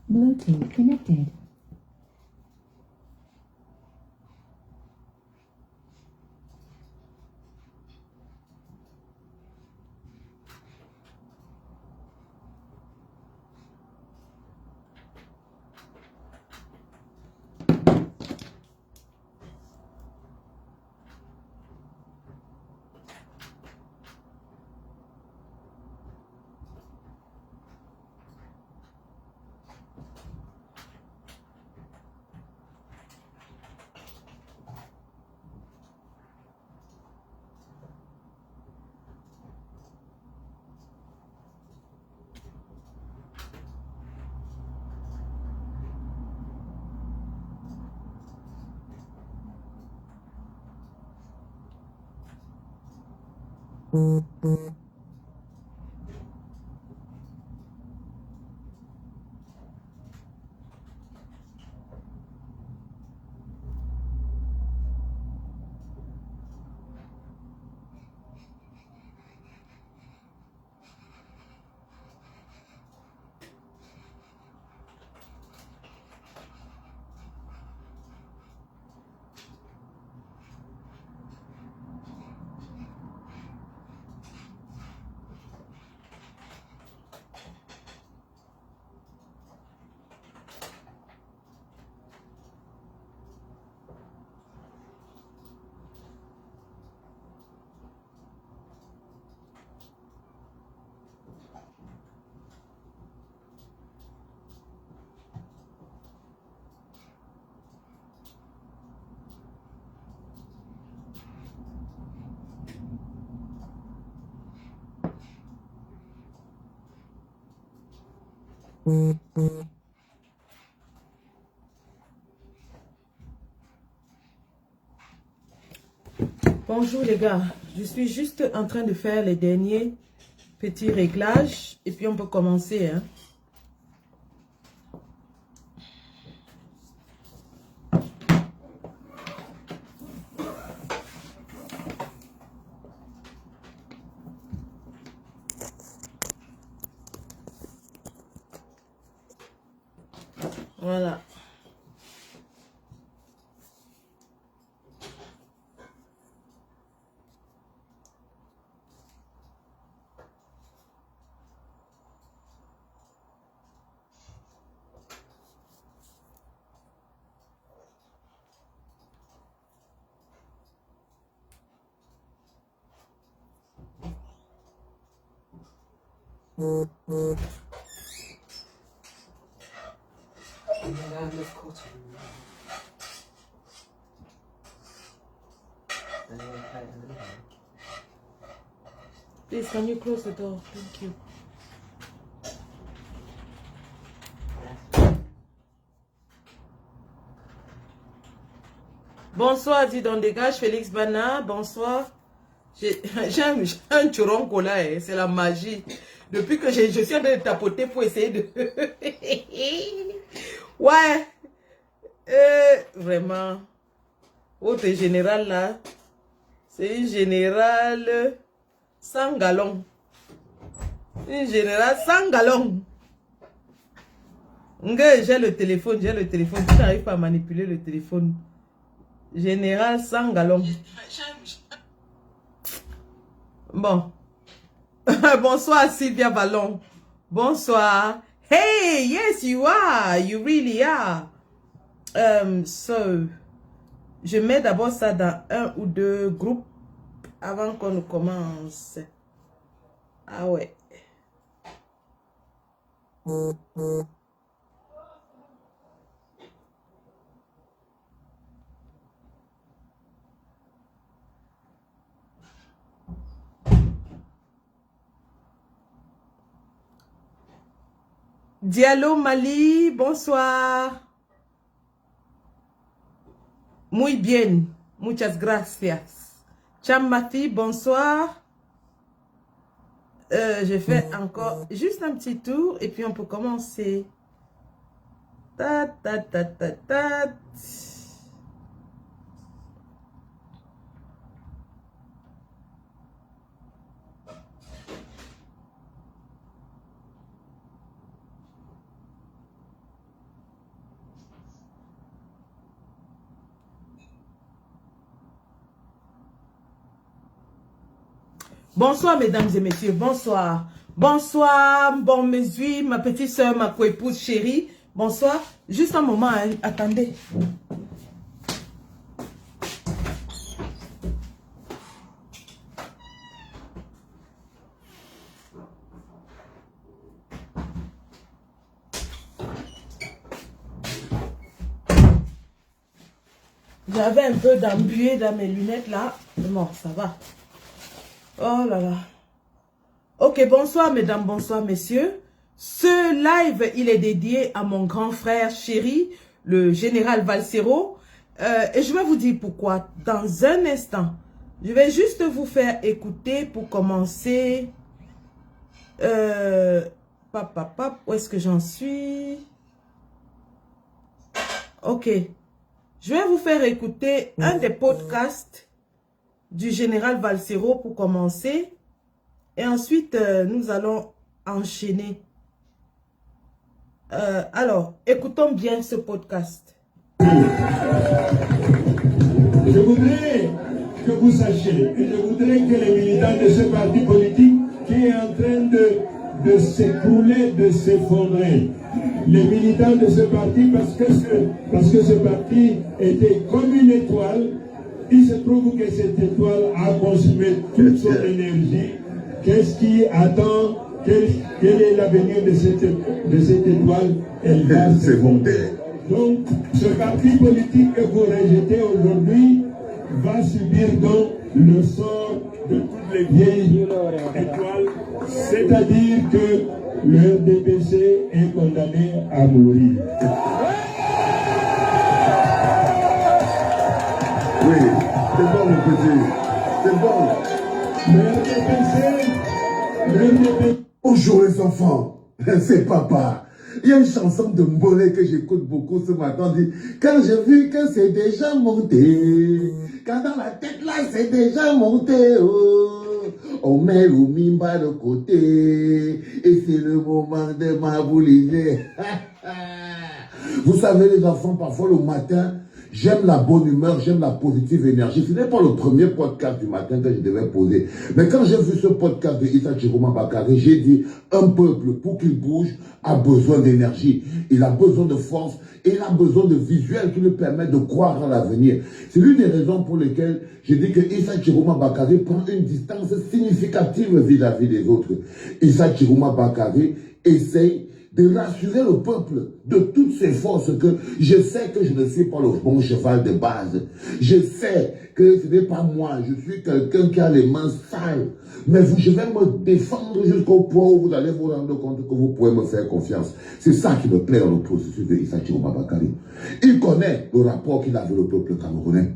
Bluetooth connected. Bonjour les gars, je suis juste en train de faire les derniers petits réglages et puis on peut commencer. Hein. Voilà. Please, can you close the door? Thank you. Bonsoir, dis donc, dégage Félix Bana. Bonsoir. J'ai un turon là, hein. C'est la magie. Depuis que je suis en train de tapoter pour essayer de... Ouais. Vraiment. Votre général là, c'est une générale sans galon. Une générale sans galon. J'ai le téléphone, j'ai le téléphone. Tu n'arrives pas à manipuler le téléphone. Général sans galon. Bon. Bonsoir Sylvia Ballon. Bonsoir. Hey, yes you are. You really are. So, je mets d'abord ça dans un ou deux groupes avant qu'on ne commence. Ah ouais. Diallo Mali, bonsoir. Muy bien, muchas gracias. Chammafi, bonsoir. Je fais encore juste un petit tour et puis on peut commencer. Ta ta ta ta ta. Bonsoir, mesdames et messieurs, bonsoir. Bonsoir, bon mesure, ma petite soeur, ma coépouse chérie. Bonsoir. Juste un moment, hein, attendez. J'avais un peu d'embuée dans mes lunettes là. Bon, ça va. Oh là là. Ok, bonsoir mesdames, bonsoir messieurs. Ce live, il est dédié à mon grand frère chéri, le général Valsero. Et je vais vous dire pourquoi. Dans un instant, je vais juste vous faire écouter pour commencer. Où est-ce que j'en suis? Ok. Je vais vous faire écouter un des podcasts du général Valsero pour commencer. Et ensuite, nous allons enchaîner. Alors, écoutons bien ce podcast. Je voudrais que vous sachiez, et je voudrais que les militants de ce parti politique qui est en train de s'écrouler, de s'effondrer, les militants de ce parti, parce que ce parti était comme une étoile, il se trouve que cette étoile a consumé toute son énergie. Qu'est-ce qui attend? Quel est l'avenir de cette étoile? Elle va s'effondrer. Donc, ce parti politique que vous rejetez aujourd'hui va subir donc le sort de toutes les vieilles étoiles, c'est-à-dire que le RDPC est condamné à mourir. Oui, c'est bon mon petit, c'est bon. Le RDPC. Bonjour les enfants, c'est papa. Il y a une chanson de Mbolé que j'écoute beaucoup ce matin, dit « Quand j'ai vu que c'est déjà monté, quand dans la tête là c'est déjà monté, oh, on met le mimba de côté, et c'est le moment de m'abouliser. » Vous savez les enfants, parfois le matin, j'aime la bonne humeur, j'aime la positive énergie. Ce n'est pas le premier podcast du matin que je devais poser. Mais quand j'ai vu ce podcast de Issa Chiroma Bakary, j'ai dit, un peuple, pour qu'il bouge, a besoin d'énergie. Il a besoin de force et il a besoin de visuels qui lui permettent de croire à l'avenir. C'est l'une des raisons pour lesquelles j'ai dit que Issa Chiroma Bakary prend une distance significative vis-à-vis des autres. Issa Chiroma Bakary essaye de rassurer le peuple de toutes ces forces que je sais que je ne suis pas le bon cheval de base. Je sais que ce n'est pas moi, je suis quelqu'un qui a les mains sales. Mais je vais me défendre jusqu'au point où vous allez vous rendre compte que vous pouvez me faire confiance. C'est ça qui me plaît dans le processus de Issa Chiroma Bakary. Il connaît le rapport qu'il a avec le peuple camerounais.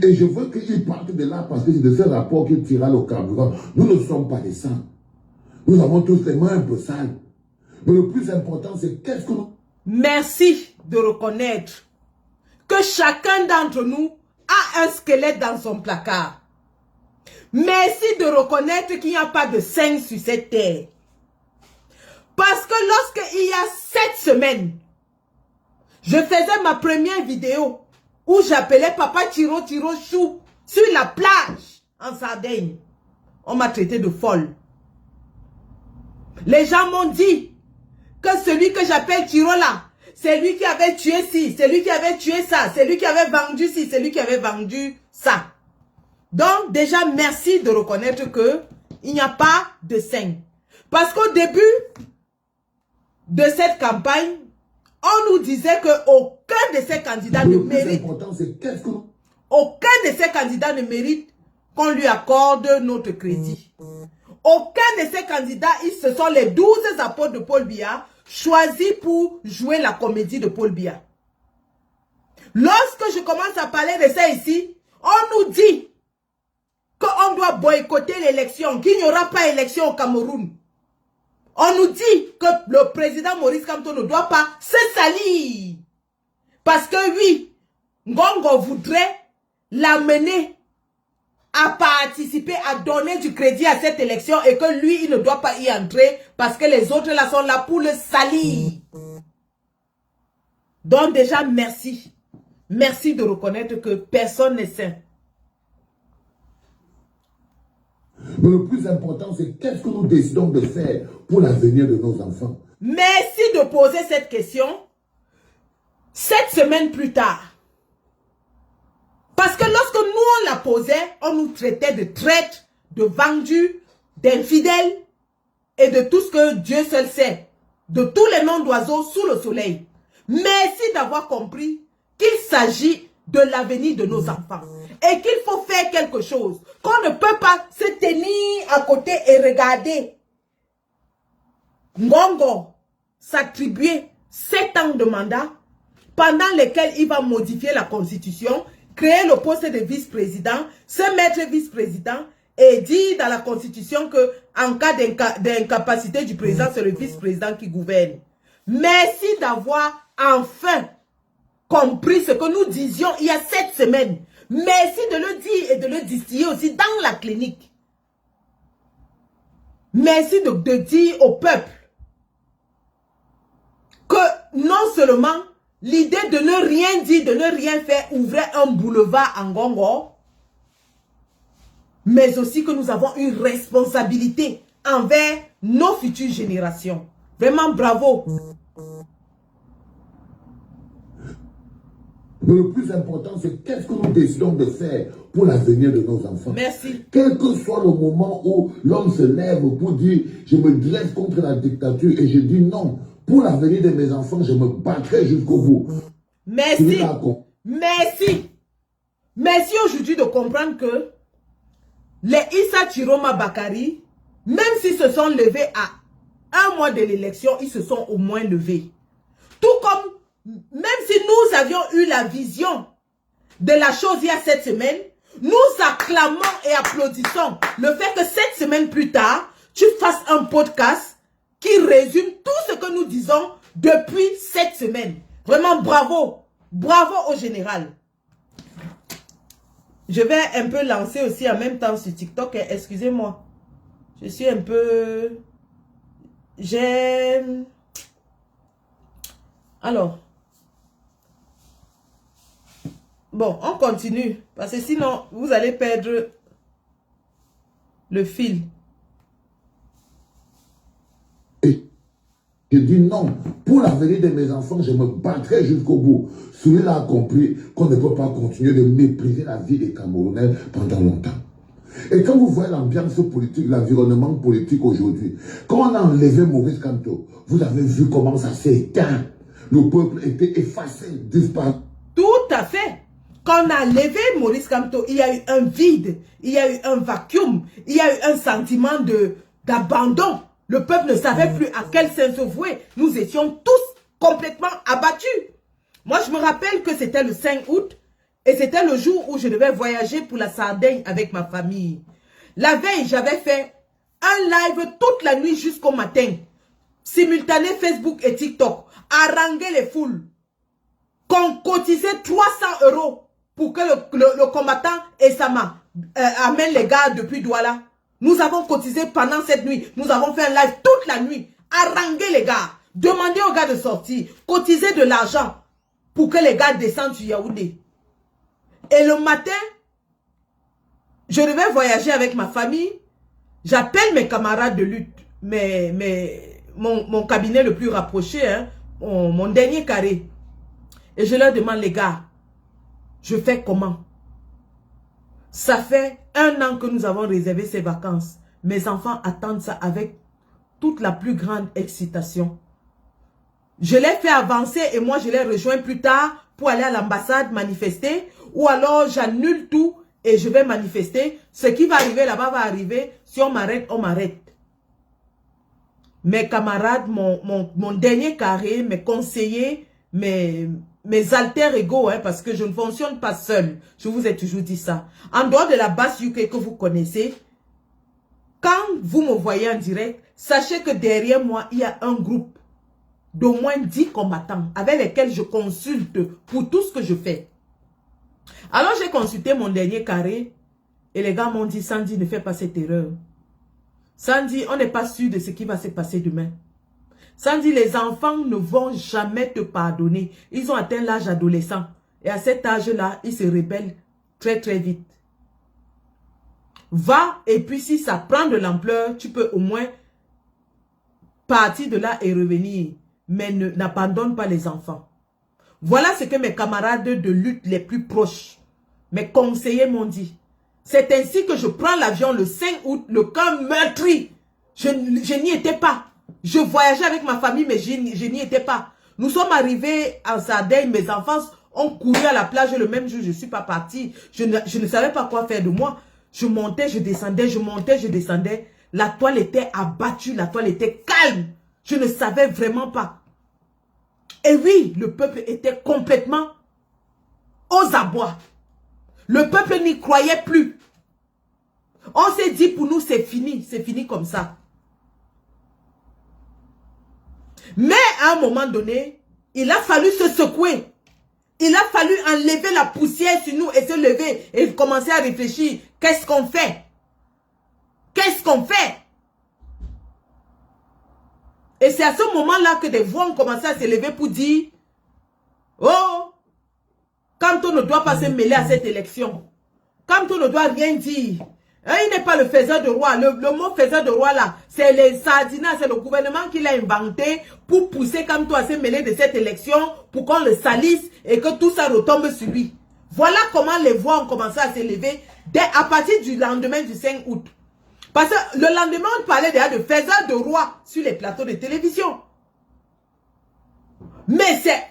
Et je veux qu'il parte de là parce que c'est de ce rapport qu'il tirera le carburant. Nous ne sommes pas des saints. Nous avons tous les mains un peu sales. Mais le plus important, c'est qu'est-ce que nous... Merci de reconnaître que chacun d'entre nous a un squelette dans son placard. Merci de reconnaître qu'il n'y a pas de saint sur cette terre. Parce que lorsqu'il y a 7 semaines, je faisais ma première vidéo où j'appelais Papa Tiro Chou sur la plage en Sardaigne. On m'a traité de folle. Les gens m'ont dit que celui que j'appelle Tiro là, c'est lui qui avait tué ci, c'est lui qui avait tué ça, c'est lui qui avait vendu ci, c'est lui qui avait vendu ça. Donc déjà, merci de reconnaître que il n'y a pas de saint. Parce qu'au début de cette campagne, on nous disait que aucun de ces candidats ne mérite. Aucun de ces candidats ne mérite qu'on lui accorde notre crédit. Aucun de ces candidats, ce sont les 12 apôtres de Paul Biya, choisi pour jouer la comédie de Paul Biya. Lorsque je commence à parler de ça ici, on nous dit qu'on doit boycotter l'élection, qu'il n'y aura pas élection au Cameroun. On nous dit que le président Maurice Kamto ne doit pas se salir. Parce que oui, Ngongo voudrait l'amener à participer, à donner du crédit à cette élection et que lui, il ne doit pas y entrer parce que les autres là sont là pour le salir. Donc déjà, merci. Merci de reconnaître que personne n'est saint. Mais le plus important, c'est qu'est-ce que nous décidons de faire pour l'avenir de nos enfants. Merci de poser cette question 7 semaines plus tard. Parce que lorsque nous on la posait, on nous traitait de traîtres, de vendus, d'infidèles et de tout ce que Dieu seul sait. De tous les noms d'oiseaux sous le soleil. Merci d'avoir compris qu'il s'agit de l'avenir de nos enfants. Et qu'il faut faire quelque chose. Qu'on ne peut pas se tenir à côté et regarder Ngongo s'attribuer 7 ans de mandat pendant lesquels il va modifier la constitution, créer le poste de vice-président, se mettre vice-président et dire dans la constitution que en cas d'incapacité du président, c'est le vice-président qui gouverne. Merci d'avoir enfin compris ce que nous disions il y a 7 semaines. Merci de le dire et de le distiller aussi dans la clinique. Merci de dire au peuple que non seulement l'idée de ne rien dire, de ne rien faire ouvrait un boulevard en Ngongo, mais aussi que nous avons une responsabilité envers nos futures générations. Vraiment bravo. Mais le plus important, c'est qu'est-ce que nous décidons de faire pour l'avenir de nos enfants. Merci. Quel que soit le moment où l'homme se lève pour dire « je me dresse contre la dictature » et je dis non, pour l'avenir de mes enfants, je me battrai jusqu'au bout. Merci. Merci. Merci aujourd'hui de comprendre que les Issa Chiroma Bakari, même s'ils se sont levés à 1 mois de l'élection, ils se sont au moins levés. Tout comme même si nous avions eu la vision de la chose il y a 7 semaines, nous acclamons et applaudissons le fait que 7 semaines plus tard, tu fasses un podcast qui résume tout ce que nous disons depuis 7 semaines. Vraiment bravo. Bravo au général. Je vais un peu lancer aussi en même temps sur TikTok. Excusez-moi. Je suis un peu... Alors... Bon, on continue. Parce que sinon, vous allez perdre le fil. Et je dis non. Pour l'avenir de mes enfants, je me battrai jusqu'au bout. Celui-là a compris qu'on ne peut pas continuer de mépriser la vie des Camerounais pendant longtemps. Et quand vous voyez l'ambiance politique, l'environnement politique aujourd'hui, quand on a enlevé Maurice Kamto, vous avez vu comment ça s'est éteint. Le peuple était effacé, disparu. Tout à fait. Quand on a levé Maurice Kamto, il y a eu un vide, il y a eu un vacuum, il y a eu un sentiment d'abandon. Le peuple ne savait plus à quel sens se vouer. Nous étions tous complètement abattus. Moi, je me rappelle que c'était le 5 août et c'était le jour où je devais voyager pour la Sardaigne avec ma famille. La veille, j'avais fait un live toute la nuit jusqu'au matin. Simultané Facebook et TikTok. Haranguer les foules. Qu'on cotisait 300 € pour que le combattant Essama amène les gars depuis Douala. Nous avons cotisé pendant cette nuit. Nous avons fait un live toute la nuit. Haranguer les gars. Demander aux gars de sortir. Cotiser de l'argent pour que les gars descendent sur Yaoundé. Et le matin, je devais voyager avec ma famille. J'appelle mes camarades de lutte. Mon cabinet le plus rapproché. Hein, mon dernier carré. Et je leur demande, les gars, je fais comment? Ça fait 1 an que nous avons réservé ces vacances. Mes enfants attendent ça avec toute la plus grande excitation. Je les fais avancer et moi je les rejoins plus tard pour aller à l'ambassade manifester. Ou alors j'annule tout et je vais manifester. Ce qui va arriver là-bas va arriver. Si on m'arrête, on m'arrête. mes camarades, mon dernier carré, mes conseillers, mes alter ego, hein, parce que je ne fonctionne pas seul. Je vous ai toujours dit ça. En dehors de la base UK que vous connaissez, quand vous me voyez en direct, sachez que derrière moi, il y a un groupe d'au moins 10 combattants avec lesquels je consulte pour tout ce que je fais. Alors j'ai consulté mon dernier carré et les gars m'ont dit, Sandy, ne fais pas cette erreur. Sandy, on n'est pas sûr de ce qui va se passer demain. Sandy, les enfants ne vont jamais te pardonner. Ils ont atteint l'âge adolescent. Et à cet âge-là, ils se rebellent très très vite. Va, et puis si ça prend de l'ampleur, tu peux au moins partir de là et revenir. Mais n'abandonne pas les enfants. Voilà ce que mes camarades de lutte les plus proches, mes conseillers m'ont dit. C'est ainsi que je prends l'avion le 5 août, le camp meurtri. Je n'y étais pas. Je voyageais avec ma famille, mais je n'y étais pas. Nous sommes arrivés en Sardaigne, mes enfants ont couru à la plage le même jour, je ne suis pas partie. Je ne savais pas quoi faire de moi. Je montais, je descendais, je montais, je descendais. La toile était abattue, la toile était calme. Je ne savais vraiment pas. Et oui, le peuple était complètement aux abois. Le peuple n'y croyait plus. On s'est dit pour nous, c'est fini comme ça. Mais à un moment donné, il a fallu se secouer. Il a fallu enlever la poussière sur nous et se lever et commencer à réfléchir. Qu'est-ce qu'on fait? Qu'est-ce qu'on fait? Et c'est à ce moment-là que des voix ont commencé à se lever pour dire, oh, Kamto ne doit pas se mêler à cette élection. Kamto ne doit rien dire. Il n'est pas le faiseur de roi. Le mot faiseur de roi là, c'est les Sardinats, c'est le gouvernement qui l'a inventé pour pousser Kamto à se mêler de cette élection, pour qu'on le salisse et que tout ça retombe sur lui. Voilà comment les voix ont commencé à s'élever à partir du lendemain du 5 août. Parce que le lendemain, on parlait déjà de faiseur de roi sur les plateaux de télévision. Mais c'est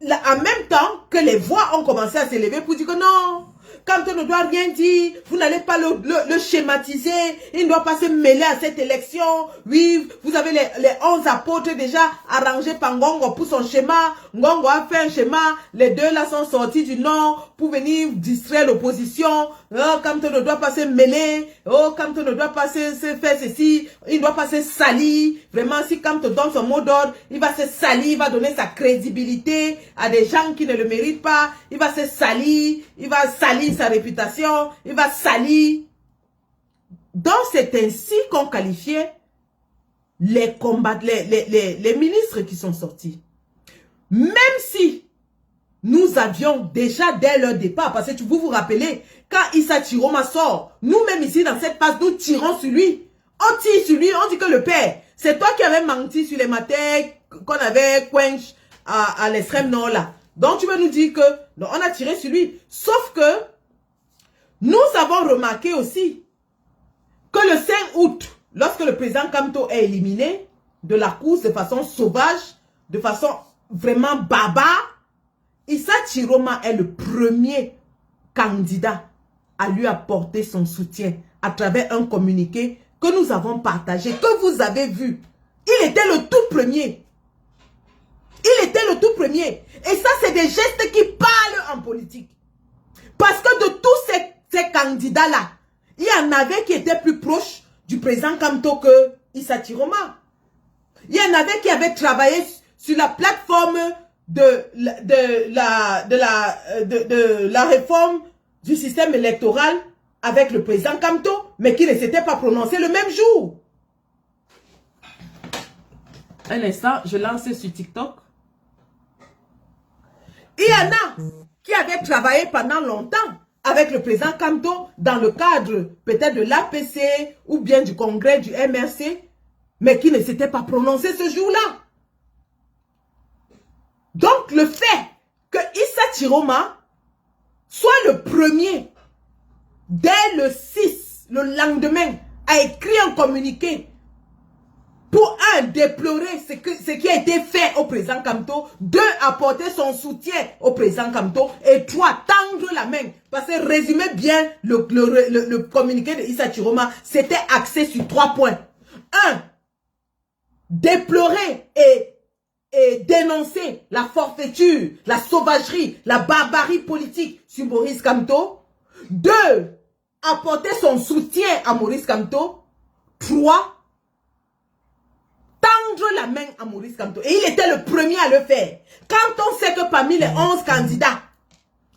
en même temps que les voix ont commencé à s'élever pour dire que non, Kamto ne doit rien dire, vous n'allez pas le schématiser, il ne doit pas se mêler à cette élection. Oui, vous avez les 11 apôtres déjà arrangés par Ngongo pour son schéma. Ngongo a fait un schéma, les deux là sont sortis du nord pour venir distraire l'opposition. Oh, Kamto ne doit pas se mêler, oh, Kamto ne doit pas se faire ceci, il ne doit pas se salir. Vraiment, si Kamto donne son mot d'ordre, il va se salir, il va donner sa crédibilité à des gens qui ne le méritent pas, il va se salir, il va salir sa réputation, il va salir. Donc c'est ainsi qu'on qualifiait les combats, les ministres qui sont sortis. Même si nous avions déjà dès leur départ, parce que vous vous rappelez, quand Issa Chiroma sort, nous-mêmes ici dans cette phase, nous tirons sur lui. On tire sur lui, on dit que le père, c'est toi qui avais menti sur les matins qu'on avait quench à l'extrême nord là. Donc tu veux nous dire que non, on a tiré sur lui. Sauf que nous avons remarqué aussi que le 5 août, lorsque le président Kamto est éliminé de la course de façon sauvage, de façon vraiment barbare, Issa Chiroma est le premier candidat à lui apporter son soutien à travers un communiqué que nous avons partagé, que vous avez vu. Il était le tout premier. Il était le tout premier. Et ça, c'est des gestes qui parlent en politique. Parce que de tous ces candidats-là, il y en avait qui étaient plus proches du président Kamto que Issa Chiroma. Il y en avait qui avaient travaillé sur la plateforme de la réforme du système électoral avec le président Kamto, mais qui ne s'était pas prononcé le même jour. Un instant, je lance sur TikTok. Il y en a qui avaient travaillé pendant longtemps avec le président Kamto dans le cadre peut-être de l'APC ou bien du congrès du MRC, mais qui ne s'étaient pas prononcés ce jour-là. Donc le fait que Issa Chiroma soit le premier, dès le 6, le lendemain, a écrit un communiqué pour un, déplorer ce qui a été fait au président Kamto, deux, apporter son soutien au président Kamto, et trois, tendre la main. Parce que résumez bien le communiqué de Issa Chiroma, c'était axé sur 3 points. 1. déplorer et dénoncer la forfaiture, la sauvagerie, la barbarie politique sur Maurice Kamto. 2. Apporter son soutien à Maurice Kamto. 3. Tendre la main à Maurice Kamto. Et il était le premier à le faire. Quand on sait que parmi les 11 candidats,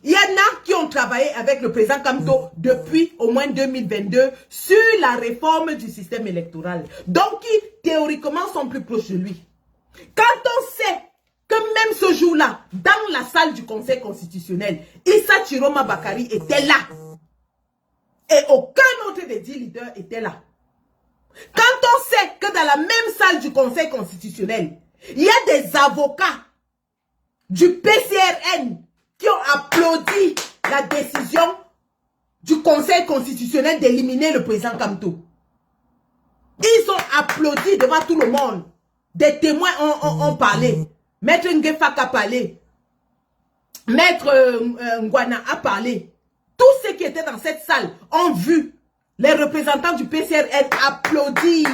il y en a qui ont travaillé avec le président Kamto depuis au moins 2022 sur la réforme du système électoral. Donc, qui théoriquement sont plus proches de lui. Quand on sait que même ce jour-là, dans la salle du Conseil constitutionnel, Issa Chiroma Bakari était là. Et aucun autre des 10 leaders était là. Quand on sait que dans la même salle du Conseil constitutionnel, il y a des avocats du PCRN qui ont applaudi la décision du Conseil constitutionnel d'éliminer le président Kamto. Ils ont applaudi devant tout le monde. Des témoins ont parlé. Maître Ngefak a parlé. Maître Ngwana a parlé. Tous ceux qui étaient dans cette salle ont vu les représentants du PCRN applaudir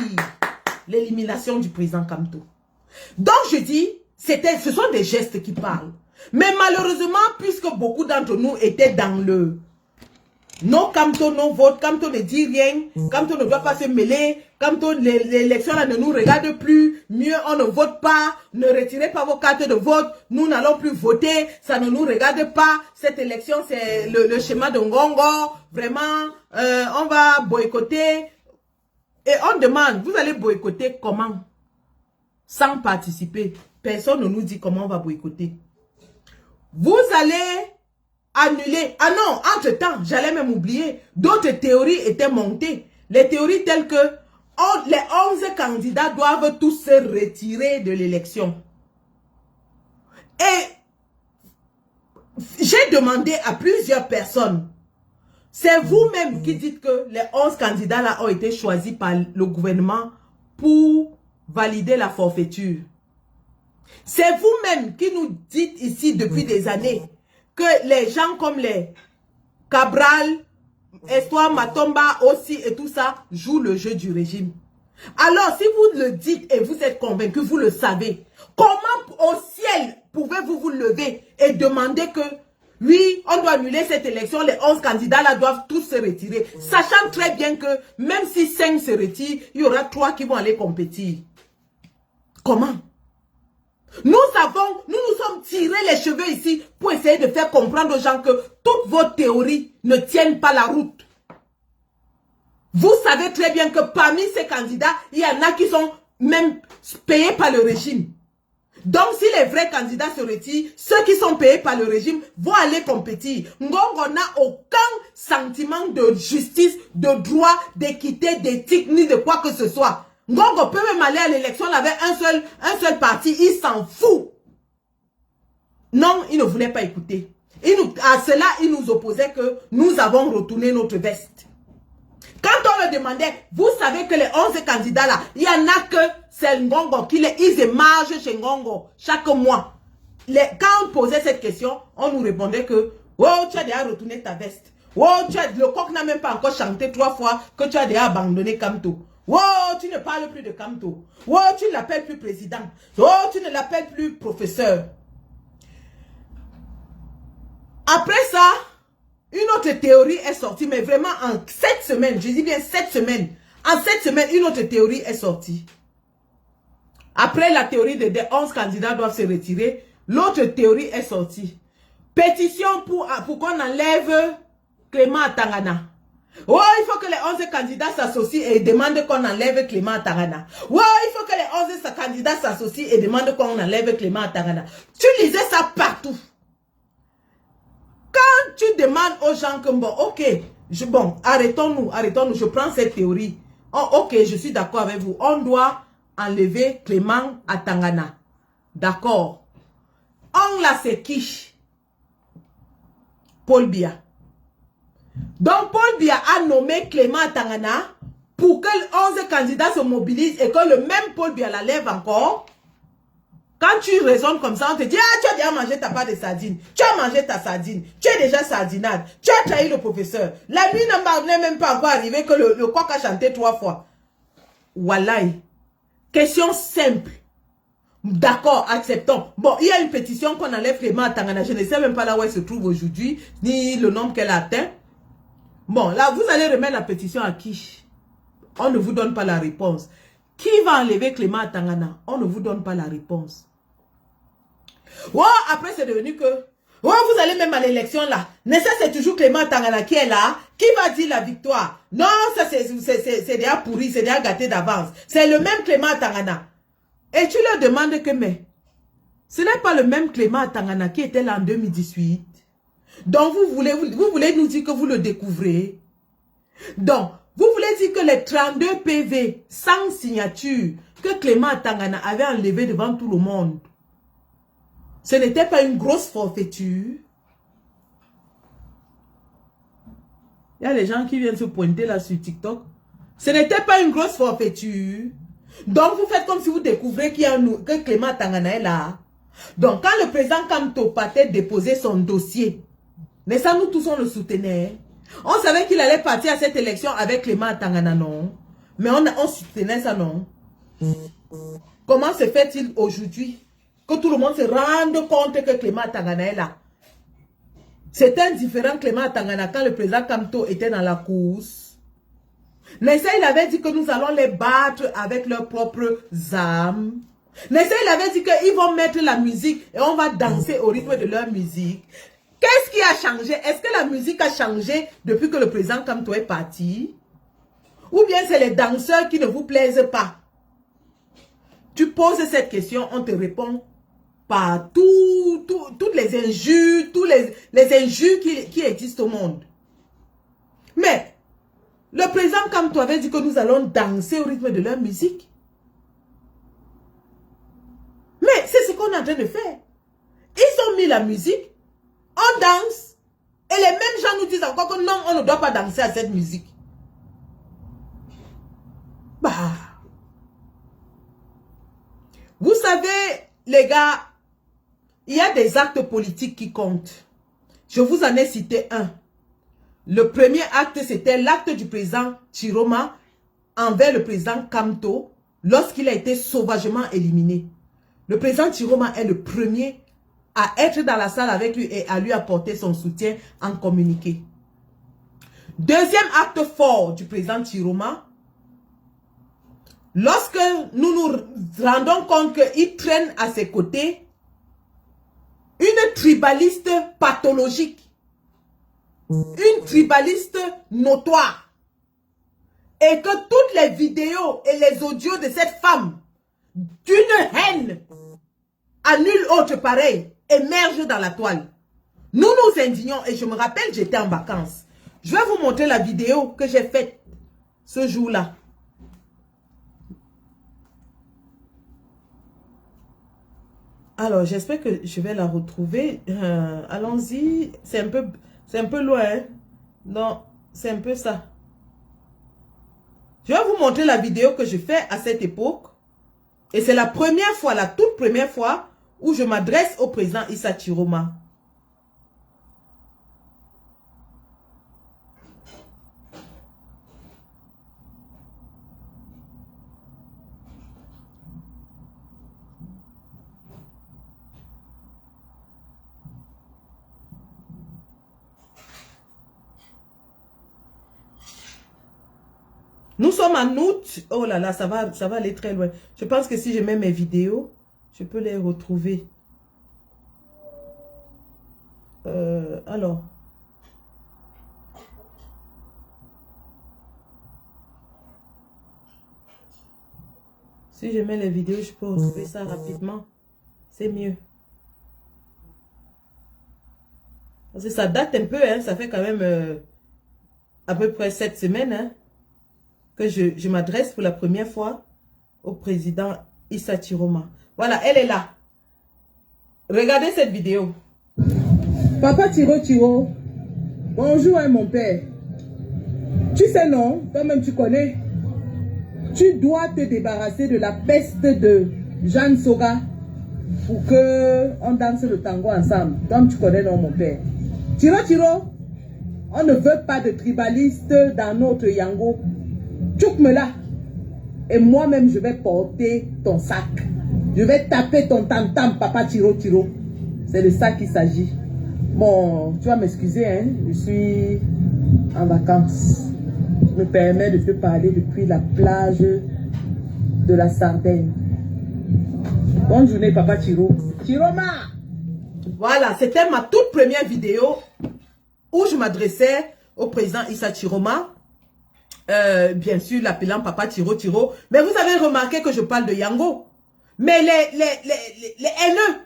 l'élimination du président Kamto. Donc je dis, ce sont des gestes qui parlent. Mais malheureusement, puisque beaucoup d'entre nous étaient dans le non Kamto, non vote, Kamto ne dit rien, Kamto ne doit pas se mêler, Kamto, l'élection là ne nous regarde plus, mieux on ne vote pas, ne retirez pas vos cartes de vote, nous n'allons plus voter, ça ne nous regarde pas, cette élection c'est le schéma de Ngongo, vraiment, on va boycotter. Et on demande, vous allez boycotter comment? Sans participer. Personne ne nous dit comment on va boycotter. Vous allez annuler. Ah non, entre-temps, j'allais même oublier. D'autres théories étaient montées. Les théories telles que les 11 candidats doivent tous se retirer de l'élection. Et j'ai demandé à plusieurs personnes. C'est vous-même qui dites que les 11 candidats là ont été choisis par le gouvernement pour valider la forfaiture. C'est vous-même qui nous dites ici depuis des années que les gens comme les Cabral, Espoir Matomba aussi et tout ça jouent le jeu du régime. Alors si vous le dites et vous êtes convaincu, vous le savez, comment au ciel pouvez-vous vous lever et demander que oui, on doit annuler cette élection, les 11 candidats là doivent tous se retirer, sachant très bien que même si 5 se retirent, il y aura 3 qui vont aller compétir. Comment? Nous nous sommes tirés les cheveux ici pour essayer de faire comprendre aux gens que toutes vos théories ne tiennent pas la route. Vous savez très bien que parmi ces candidats, il y en a qui sont même payés par le régime. Donc si les vrais candidats se retirent, ceux qui sont payés par le régime vont aller compétir. Ngongo n'a aucun sentiment de justice, de droit, d'équité, d'éthique, ni de quoi que ce soit. Ngongo peut même aller à l'élection avec un seul parti, il s'en fout. Non, il ne voulait pas écouter. À cela, il nous opposait que nous avons retourné notre veste. Quand on le demandait, vous savez que les 11 candidats là, il y en a que c'est Ngongo qui ils émargent chez Ngongo chaque mois. Quand on posait cette question, on nous répondait que oh, tu as déjà retourné ta veste. Oh, le coq n'a même pas encore chanté 3 fois que tu as déjà abandonné Kamto. Oh, tu ne parles plus de Kamto. Oh, tu ne l'appelles plus président. Oh, tu ne l'appelles plus professeur. Après ça, une autre théorie est sortie, mais vraiment en 7 semaines, je dis bien 7 semaines. En 7 semaines, une autre théorie est sortie. Après la théorie des 11 candidats doivent se retirer, l'autre théorie est sortie. Pétition pour qu'on enlève Clément Atangana. Oh, il faut que les 11 candidats s'associent et demandent qu'on enlève Clément Atangana. Oh, il faut que les 11 candidats s'associent et demandent qu'on enlève Clément Atangana. Tu lisais ça partout. Quand tu demandes aux gens que bon, ok, bon, arrêtons-nous, je prends cette théorie. Oh, ok, je suis d'accord avec vous. On doit enlever Clément Atangana. D'accord. On la se quiche. Paul Biya. Donc, Paul Biya a nommé Clément Atangana pour que les 11 candidats se mobilisent et que le même Paul Biya la lève encore. Quand tu raisonnes comme ça, on te dit, ah, tu as déjà mangé ta part de sardine. Tu as mangé ta sardine. Tu es déjà sardinade. Tu as trahi le professeur. La nuit n'est même pas encore arrivée que le coq a chanté 3 fois. Wallahi. Question simple. D'accord, acceptons. Bon, il y a une pétition qu'on enlève Clément Tangana. Je ne sais même pas là où elle se trouve aujourd'hui, ni le nombre qu'elle a atteint. Bon, là, vous allez remettre la pétition à qui? On ne vous donne pas la réponse. Qui va enlever Clément Tangana? On ne vous donne pas la réponse. Oh, après, c'est devenu que... Oh, vous allez même à l'élection là. Mais ça, c'est toujours Clément Tangana qui est là. Qui va dire la victoire? Non, ça, c'est déjà pourri, c'est déjà gâté d'avance. C'est le même Clément Tangana. Et tu leur demandes que, mais, ce n'est pas le même Clément Tangana qui était là en 2018. Donc, vous voulez nous dire que vous le découvrez. Donc, vous voulez dire que les 32 PV sans signature que Clément Tangana avait enlevé devant tout le monde, ce n'était pas une grosse forfaiture? Il y a des gens qui viennent se pointer là sur TikTok. Ce n'était pas une grosse forfaiture. Donc, vous faites comme si vous découvrez que Clément Tangana est là. Donc, quand le président Kamto partait déposer son dossier, mais ça, nous tous, on le soutenait. On savait qu'il allait partir à cette élection avec Clément Tangana, non? Mais on soutenait ça, non? Comment se fait-il aujourd'hui que tout le monde se rende compte que Clément Tangana est là? C'est un différent Clément Tangana quand le président Kamto était dans la course. Nessa, il avait dit que nous allons les battre avec leurs propres armes. Nessa, il avait dit qu'ils vont mettre la musique et on va danser au rythme de leur musique. Qu'est-ce qui a changé? Est-ce que la musique a changé depuis que le président Kamto est parti? Ou bien c'est les danseurs qui ne vous plaisent pas? Tu poses cette question, on te répond par toutes les injures, les injures qui existent au monde. Mais le président Kamto avait dit que nous allons danser au rythme de leur musique. Mais c'est ce qu'on est en train de faire. Ils ont mis la musique, on danse, et les mêmes gens nous disent encore que non, on ne doit pas danser à cette musique. Bah. Vous savez, les gars, il y a des actes politiques qui comptent. Je vous en ai cité un. Le premier acte, c'était l'acte du président Chiroma envers le président Kamto lorsqu'il a été sauvagement éliminé. Le président Chiroma est le premier à être dans la salle avec lui et à lui apporter son soutien en communiqué. Deuxième acte fort du président Chiroma, lorsque nous nous rendons compte qu'il traîne à ses côtés une tribaliste pathologique. Une tribaliste notoire. Et que toutes les vidéos et les audios de cette femme, d'une haine à nul autre pareil, émergent dans la toile. Nous nous indignons et je me rappelle, j'étais en vacances. Je vais vous montrer la vidéo que j'ai faite ce jour-là. Alors, j'espère que je vais la retrouver. Allons-y. C'est un peu loin. Hein? Non, c'est un peu ça. Je vais vous montrer la vidéo que je fais à cette époque. Et c'est la première fois, la toute première fois où je m'adresse au président Issa Chiroma. Nous sommes en août. Oh là là, ça va aller très loin. Je pense que si je mets mes vidéos, je peux les retrouver. Alors. Si je mets les vidéos, je peux retrouver ça rapidement. C'est mieux. Parce que ça date un peu, hein. Ça fait quand même à peu près 7 semaines, hein, que je m'adresse pour la première fois au président Issa Chiroma. Voilà, elle est là. Regardez cette vidéo. Papa Chiro, bonjour hein, mon père. Tu sais non, toi-même tu connais. Tu dois te débarrasser de la peste de Jeanne Soga pour que on danse le tango ensemble. Toi tu connais non mon père. Chiro, on ne veut pas de tribalistes dans notre Yango. Tchouk-me là. Et moi-même, je vais porter ton sac. Je vais taper ton tam-tam, papa Tiro. C'est de ça qu'il s'agit. Bon, tu vas m'excuser, hein, je suis en vacances. Je me permets de te parler depuis la plage de la Sardaigne. Bonne journée, papa Tiro. Tiroma! Voilà, c'était ma toute première vidéo où je m'adressais au président Issa Chiroma. Bien sûr, l'appelant papa Tiro. Mais vous avez remarqué que je parle de Yango. Mais les haineux,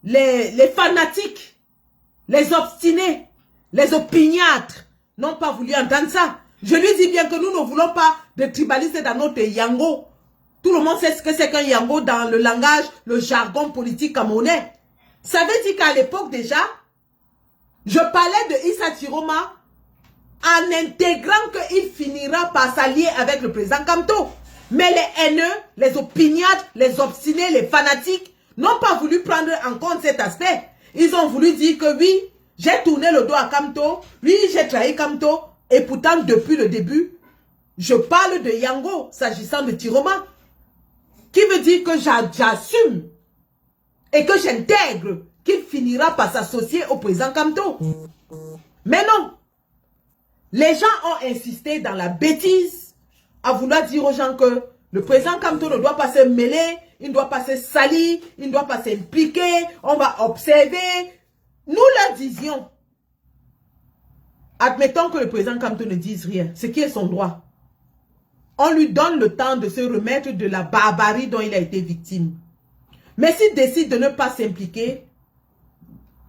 les fanatiques, les obstinés, les opiniâtres n'ont pas voulu entendre ça. Je lui dis bien que nous ne voulons pas de tribalistes dans notre Yango. Tout le monde sait ce que c'est qu'un Yango dans le langage, le jargon politique camerounais. Ça veut dire qu'à l'époque déjà, je parlais de Issa Chiroma en intégrant qu'il finira par s'allier avec le président Kamto. Mais les haineux, les opiniâtres, les obstinés, les fanatiques n'ont pas voulu prendre en compte cet aspect. Ils ont voulu dire que oui, j'ai tourné le dos à Kamto, oui, j'ai trahi Kamto, et pourtant depuis le début, je parle de Yango s'agissant de Chiroma, qui veut dire que j'assume et que j'intègre qu'il finira par s'associer au président Kamto. Mais non, les gens ont insisté dans la bêtise à vouloir dire aux gens que le président Kamto ne doit pas se mêler, il ne doit pas se salir, il ne doit pas s'impliquer, on va observer. Nous leur disions, admettons que le président Kamto ne dise rien, ce qui est son droit. On lui donne le temps de se remettre de la barbarie dont il a été victime. Mais s'il décide de ne pas s'impliquer,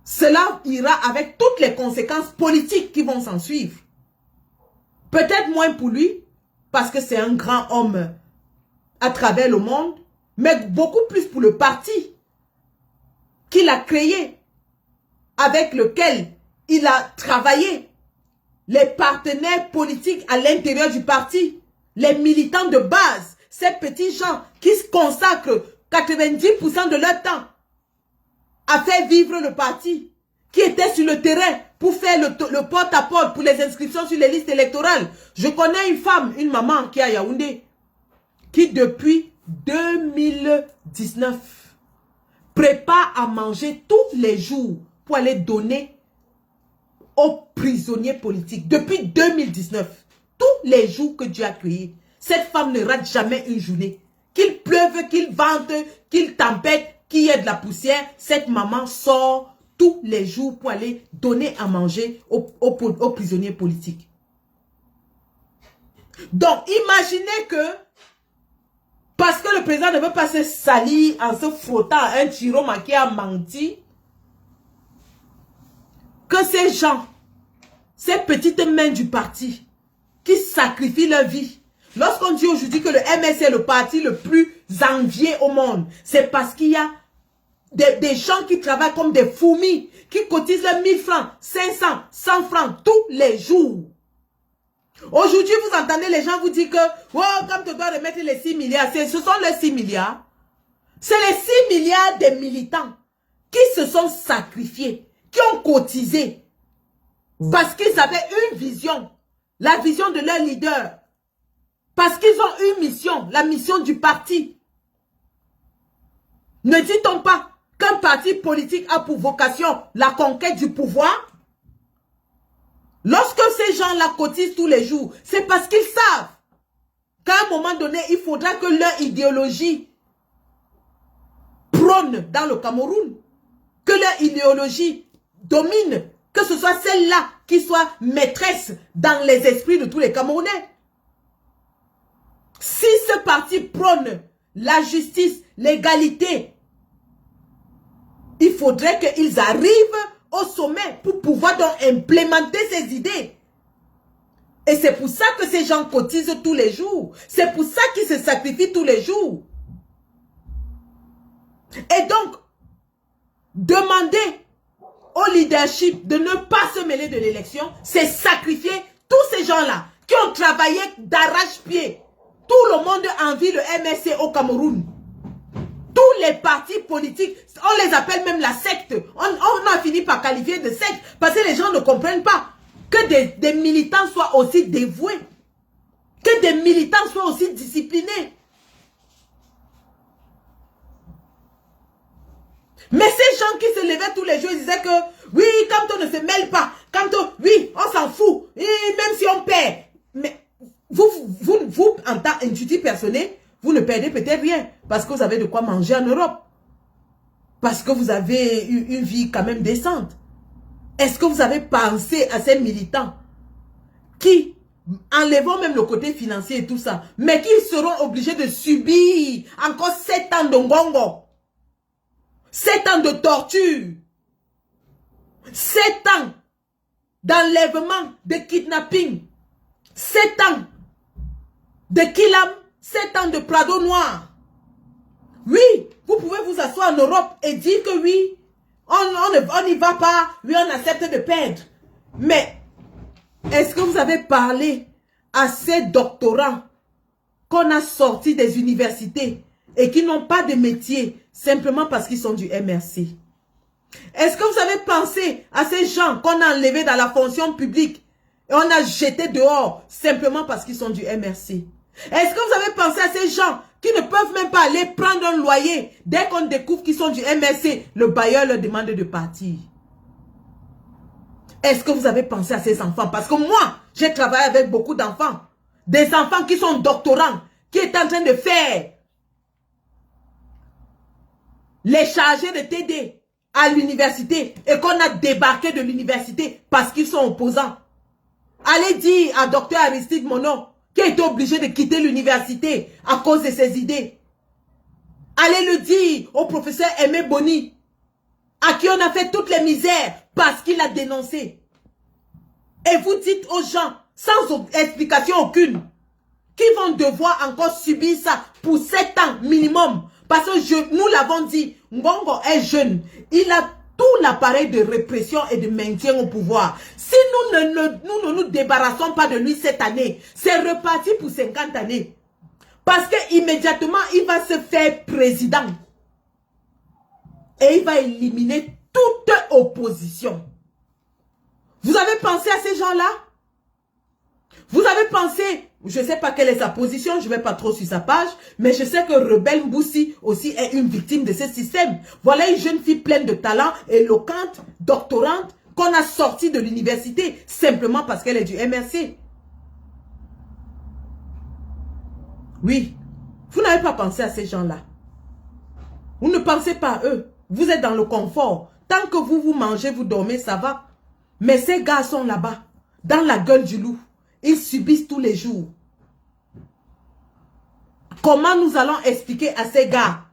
cela ira avec toutes les conséquences politiques qui vont s'en suivre. Peut-être moins pour lui, parce que c'est un grand homme à travers le monde, mais beaucoup plus pour le parti qu'il a créé, avec lequel il a travaillé, les partenaires politiques à l'intérieur du parti, les militants de base, ces petits gens qui se consacrent 90% de leur temps à faire vivre le parti, qui étaient sur le terrain pour faire le porte-à-porte pour les inscriptions sur les listes électorales. Je connais une femme, une maman qui est à Yaoundé, qui depuis 2019 prépare à manger tous les jours pour aller donner aux prisonniers politiques. Depuis 2019, tous les jours que Dieu a créé, cette femme ne rate jamais une journée. Qu'il pleuve, qu'il vente, qu'il tempête, qu'il y ait de la poussière, cette maman sort tous les jours pour aller donner à manger aux prisonniers politiques. Donc, imaginez que, parce que le président ne veut pas se salir en se frottant à un Chiroma qui a menti, que ces gens, ces petites mains du parti, qui sacrifient leur vie, lorsqu'on dit aujourd'hui que le MS est le parti le plus envié au monde, c'est parce qu'il y a des gens qui travaillent comme des fourmis, qui cotisent leurs 1000 francs, 500, 100 francs tous les jours. Aujourd'hui, vous entendez les gens vous dire que, oh, comme tu dois remettre les 6 milliards, ce sont les 6 milliards. C'est les 6 milliards des militants qui se sont sacrifiés, qui ont cotisé, parce qu'ils avaient une vision, la vision de leur leader, parce qu'ils ont une mission, la mission du parti. Ne dit-on pas qu'un parti politique a pour vocation la conquête du pouvoir? Lorsque ces gens-là cotisent tous les jours, c'est parce qu'ils savent qu'à un moment donné, il faudra que leur idéologie prône dans le Cameroun, que leur idéologie domine, que ce soit celle-là qui soit maîtresse dans les esprits de tous les Camerounais. Si ce parti prône la justice, l'égalité, il faudrait qu'ils arrivent au sommet pour pouvoir donc implémenter ces idées. Et c'est pour ça que ces gens cotisent tous les jours. C'est pour ça qu'ils se sacrifient tous les jours. Et donc, demander au leadership de ne pas se mêler de l'élection, c'est sacrifier tous ces gens-là qui ont travaillé d'arrache-pied. Tout le monde envie le MSC au Cameroun. Tous les partis politiques, on les appelle même la secte. On a fini par qualifier de secte parce que les gens ne comprennent pas que des militants soient aussi dévoués, Que des militants soient aussi disciplinés. Mais ces gens qui se levaient tous les jours, ils disaient que oui, quand on ne se mêle pas, oui, on s'en fout, et même si on perd. Mais vous en tant qu'intuitif personnel, vous ne perdez peut-être rien parce que vous avez de quoi manger en Europe. Parce que vous avez une vie quand même décente. Est-ce que vous avez pensé à ces militants qui, enlevant même le côté financier et tout ça, mais qui seront obligés de subir encore 7 ans de ngongo, 7 ans de torture, 7 ans d'enlèvement, de kidnapping, 7 ans de Kilam, 7 ans de Prado Noir. Oui, vous pouvez vous asseoir en Europe et dire que oui, on n'y va pas, oui, on accepte de perdre. Mais est-ce que vous avez parlé à ces doctorants qu'on a sortis des universités et qui n'ont pas de métier simplement parce qu'ils sont du MRC? Est-ce que vous avez pensé à ces gens qu'on a enlevés dans la fonction publique et on a jeté dehors simplement parce qu'ils sont du MRC? Est-ce que vous avez pensé à ces gens qui ne peuvent même pas aller prendre un loyer dès qu'on découvre qu'ils sont du MRC, le bailleur leur demande de partir? Est-ce que vous avez pensé à ces enfants? Parce que moi, j'ai travaillé avec beaucoup d'enfants. Des enfants qui sont doctorants, qui est en train de faire les chargés de TD à l'université et qu'on a débarqué de l'université parce qu'ils sont opposants. Allez dire à Dr Aristide Mono qui a été obligé de quitter l'université à cause de ses idées. Allez le dire au professeur Aimé Boni à qui on a fait toutes les misères parce qu'il a dénoncé. Et vous dites aux gens, sans explication aucune, qu'ils vont devoir encore subir ça pour 7 ans minimum. Parce que nous l'avons dit, Ngongo est jeune. Il a tout l'appareil de répression et de maintien au pouvoir. Si nous ne nous débarrassons pas de lui cette année, c'est reparti pour 50 années. Parce qu'immédiatement, il va se faire président. Et il va éliminer toute opposition. Vous avez pensé à ces gens-là? Vous avez pensé, je ne sais pas quelle est sa position, je ne vais pas trop sur sa page, mais je sais que Rebelle Mboussi aussi est une victime de ce système. Voilà une jeune fille pleine de talent, éloquente, doctorante, qu'on a sortie de l'université simplement parce qu'elle est du MRC. Oui, vous n'avez pas pensé à ces gens-là. Vous ne pensez pas à eux. Vous êtes dans le confort. Tant que vous mangez, vous dormez, ça va. Mais ces gars sont là-bas, dans la gueule du loup. Ils subissent tous les jours. Comment nous allons expliquer à ces gars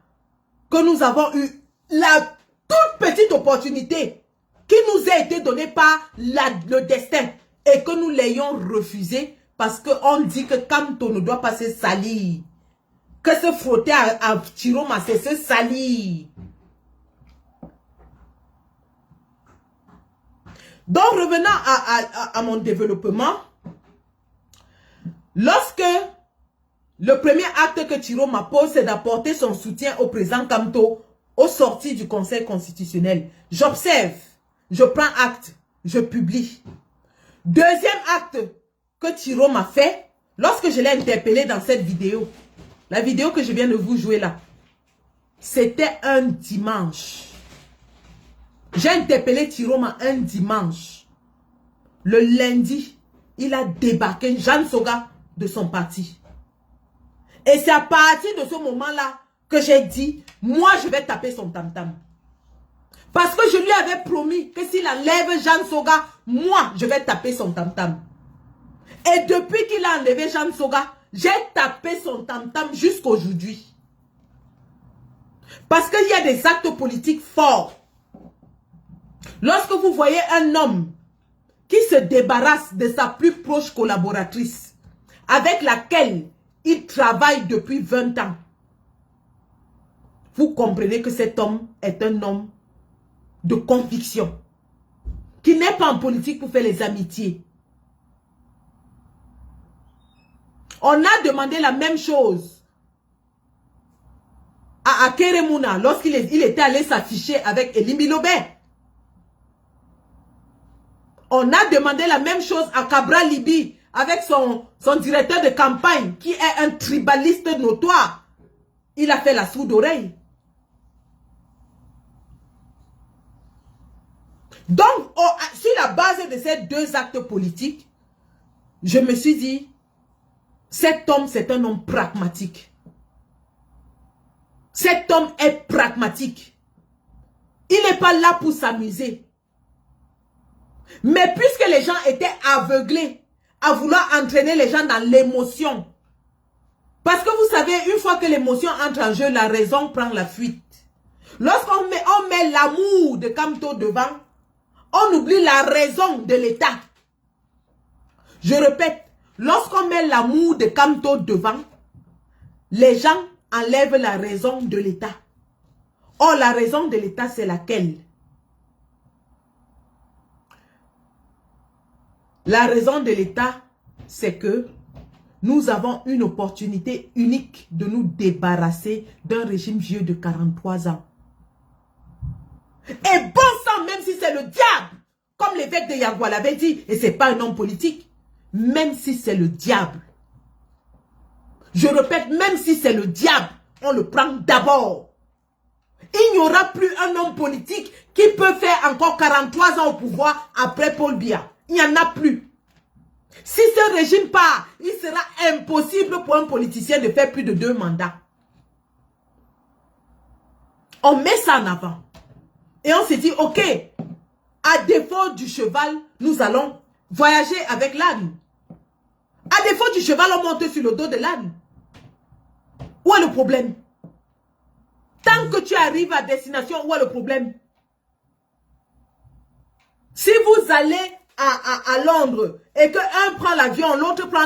que nous avons eu la toute petite opportunité qui nous a été donnée par le destin et que nous l'ayons refusé parce qu'on dit que quand on ne doit pas se salir, que se frotter à Chiroma, c'est se salir. Donc revenant à mon développement, lorsque le premier acte que Chiroma pose, c'est d'apporter son soutien au président Kamto aux sorties du Conseil constitutionnel. J'observe, je prends acte, je publie. Deuxième acte que Chiroma fait, lorsque je l'ai interpellé dans cette vidéo, la vidéo que je viens de vous jouer là, c'était un dimanche. J'ai interpellé Chiroma un dimanche. Le lundi, il a débarqué Jeanne Soga de son parti. Et c'est à partir de ce moment-là que j'ai dit, moi je vais taper son tam-tam. Parce que je lui avais promis que s'il enlève Jeanne Soga, moi je vais taper son tam-tam. Et depuis qu'il a enlevé Jeanne Soga, j'ai tapé son tam-tam jusqu'aujourd'hui. Parce qu'il y a des actes politiques forts. Lorsque vous voyez un homme qui se débarrasse de sa plus proche collaboratrice, avec laquelle il travaille depuis 20 ans, vous comprenez que cet homme est un homme de conviction, qui n'est pas en politique pour faire les amitiés. On a demandé la même chose à Akeremouna lorsqu'il était allé s'afficher avec Elimbi Lobé. On a demandé la même chose à Cabra Libi avec son directeur de campagne, qui est un tribaliste notoire. Il a fait la sourde oreille. Donc, sur la base de ces deux actes politiques, je me suis dit, cet homme, c'est un homme pragmatique. Cet homme est pragmatique. Il n'est pas là pour s'amuser. Mais puisque les gens étaient aveuglés à vouloir entraîner les gens dans l'émotion, parce que vous savez, une fois que l'émotion entre en jeu, la raison prend la fuite. Lorsqu'on met l'amour de Kamto devant, on oublie la raison de l'État. Je répète, lorsqu'on met l'amour de Kamto devant, les gens enlèvent la raison de l'État. Or, la raison de l'État, c'est laquelle? La raison de l'État, c'est que nous avons une opportunité unique de nous débarrasser d'un régime vieux de 43 ans. Et bon sang, même si c'est le diable, comme l'évêque de Yargoual l'avait dit, et ce n'est pas un homme politique, même si c'est le diable. Je répète, même si c'est le diable, on le prend d'abord. Il n'y aura plus un homme politique qui peut faire encore 43 ans au pouvoir après Paul Biya. Il n'y en a plus. Si ce régime part, il sera impossible pour un politicien de faire plus de 2 mandats. On met ça en avant. Et on s'est dit, ok, à défaut du cheval, nous allons voyager avec l'âne. À défaut du cheval, on monte sur le dos de l'âne. Où est le problème? Tant que tu arrives à destination, où est le problème? Si vous allez à Londres et que un prend l'avion, l'autre prend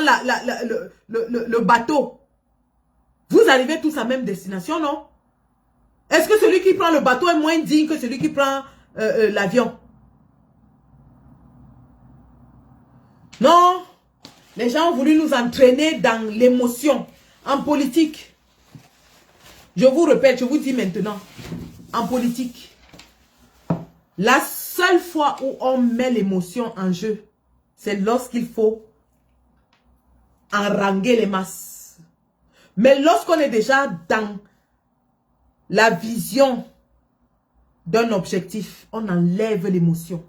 le bateau, vous arrivez tous à la même destination, non? Est-ce que celui qui prend le bateau est moins digne que celui qui prend l'avion? Non. Les gens ont voulu nous entraîner dans l'émotion. En politique, je vous répète, je vous dis maintenant, en politique, la seule fois où on met l'émotion en jeu, c'est lorsqu'il faut enranger les masses. Mais lorsqu'on est déjà dans la vision d'un objectif, on enlève l'émotion.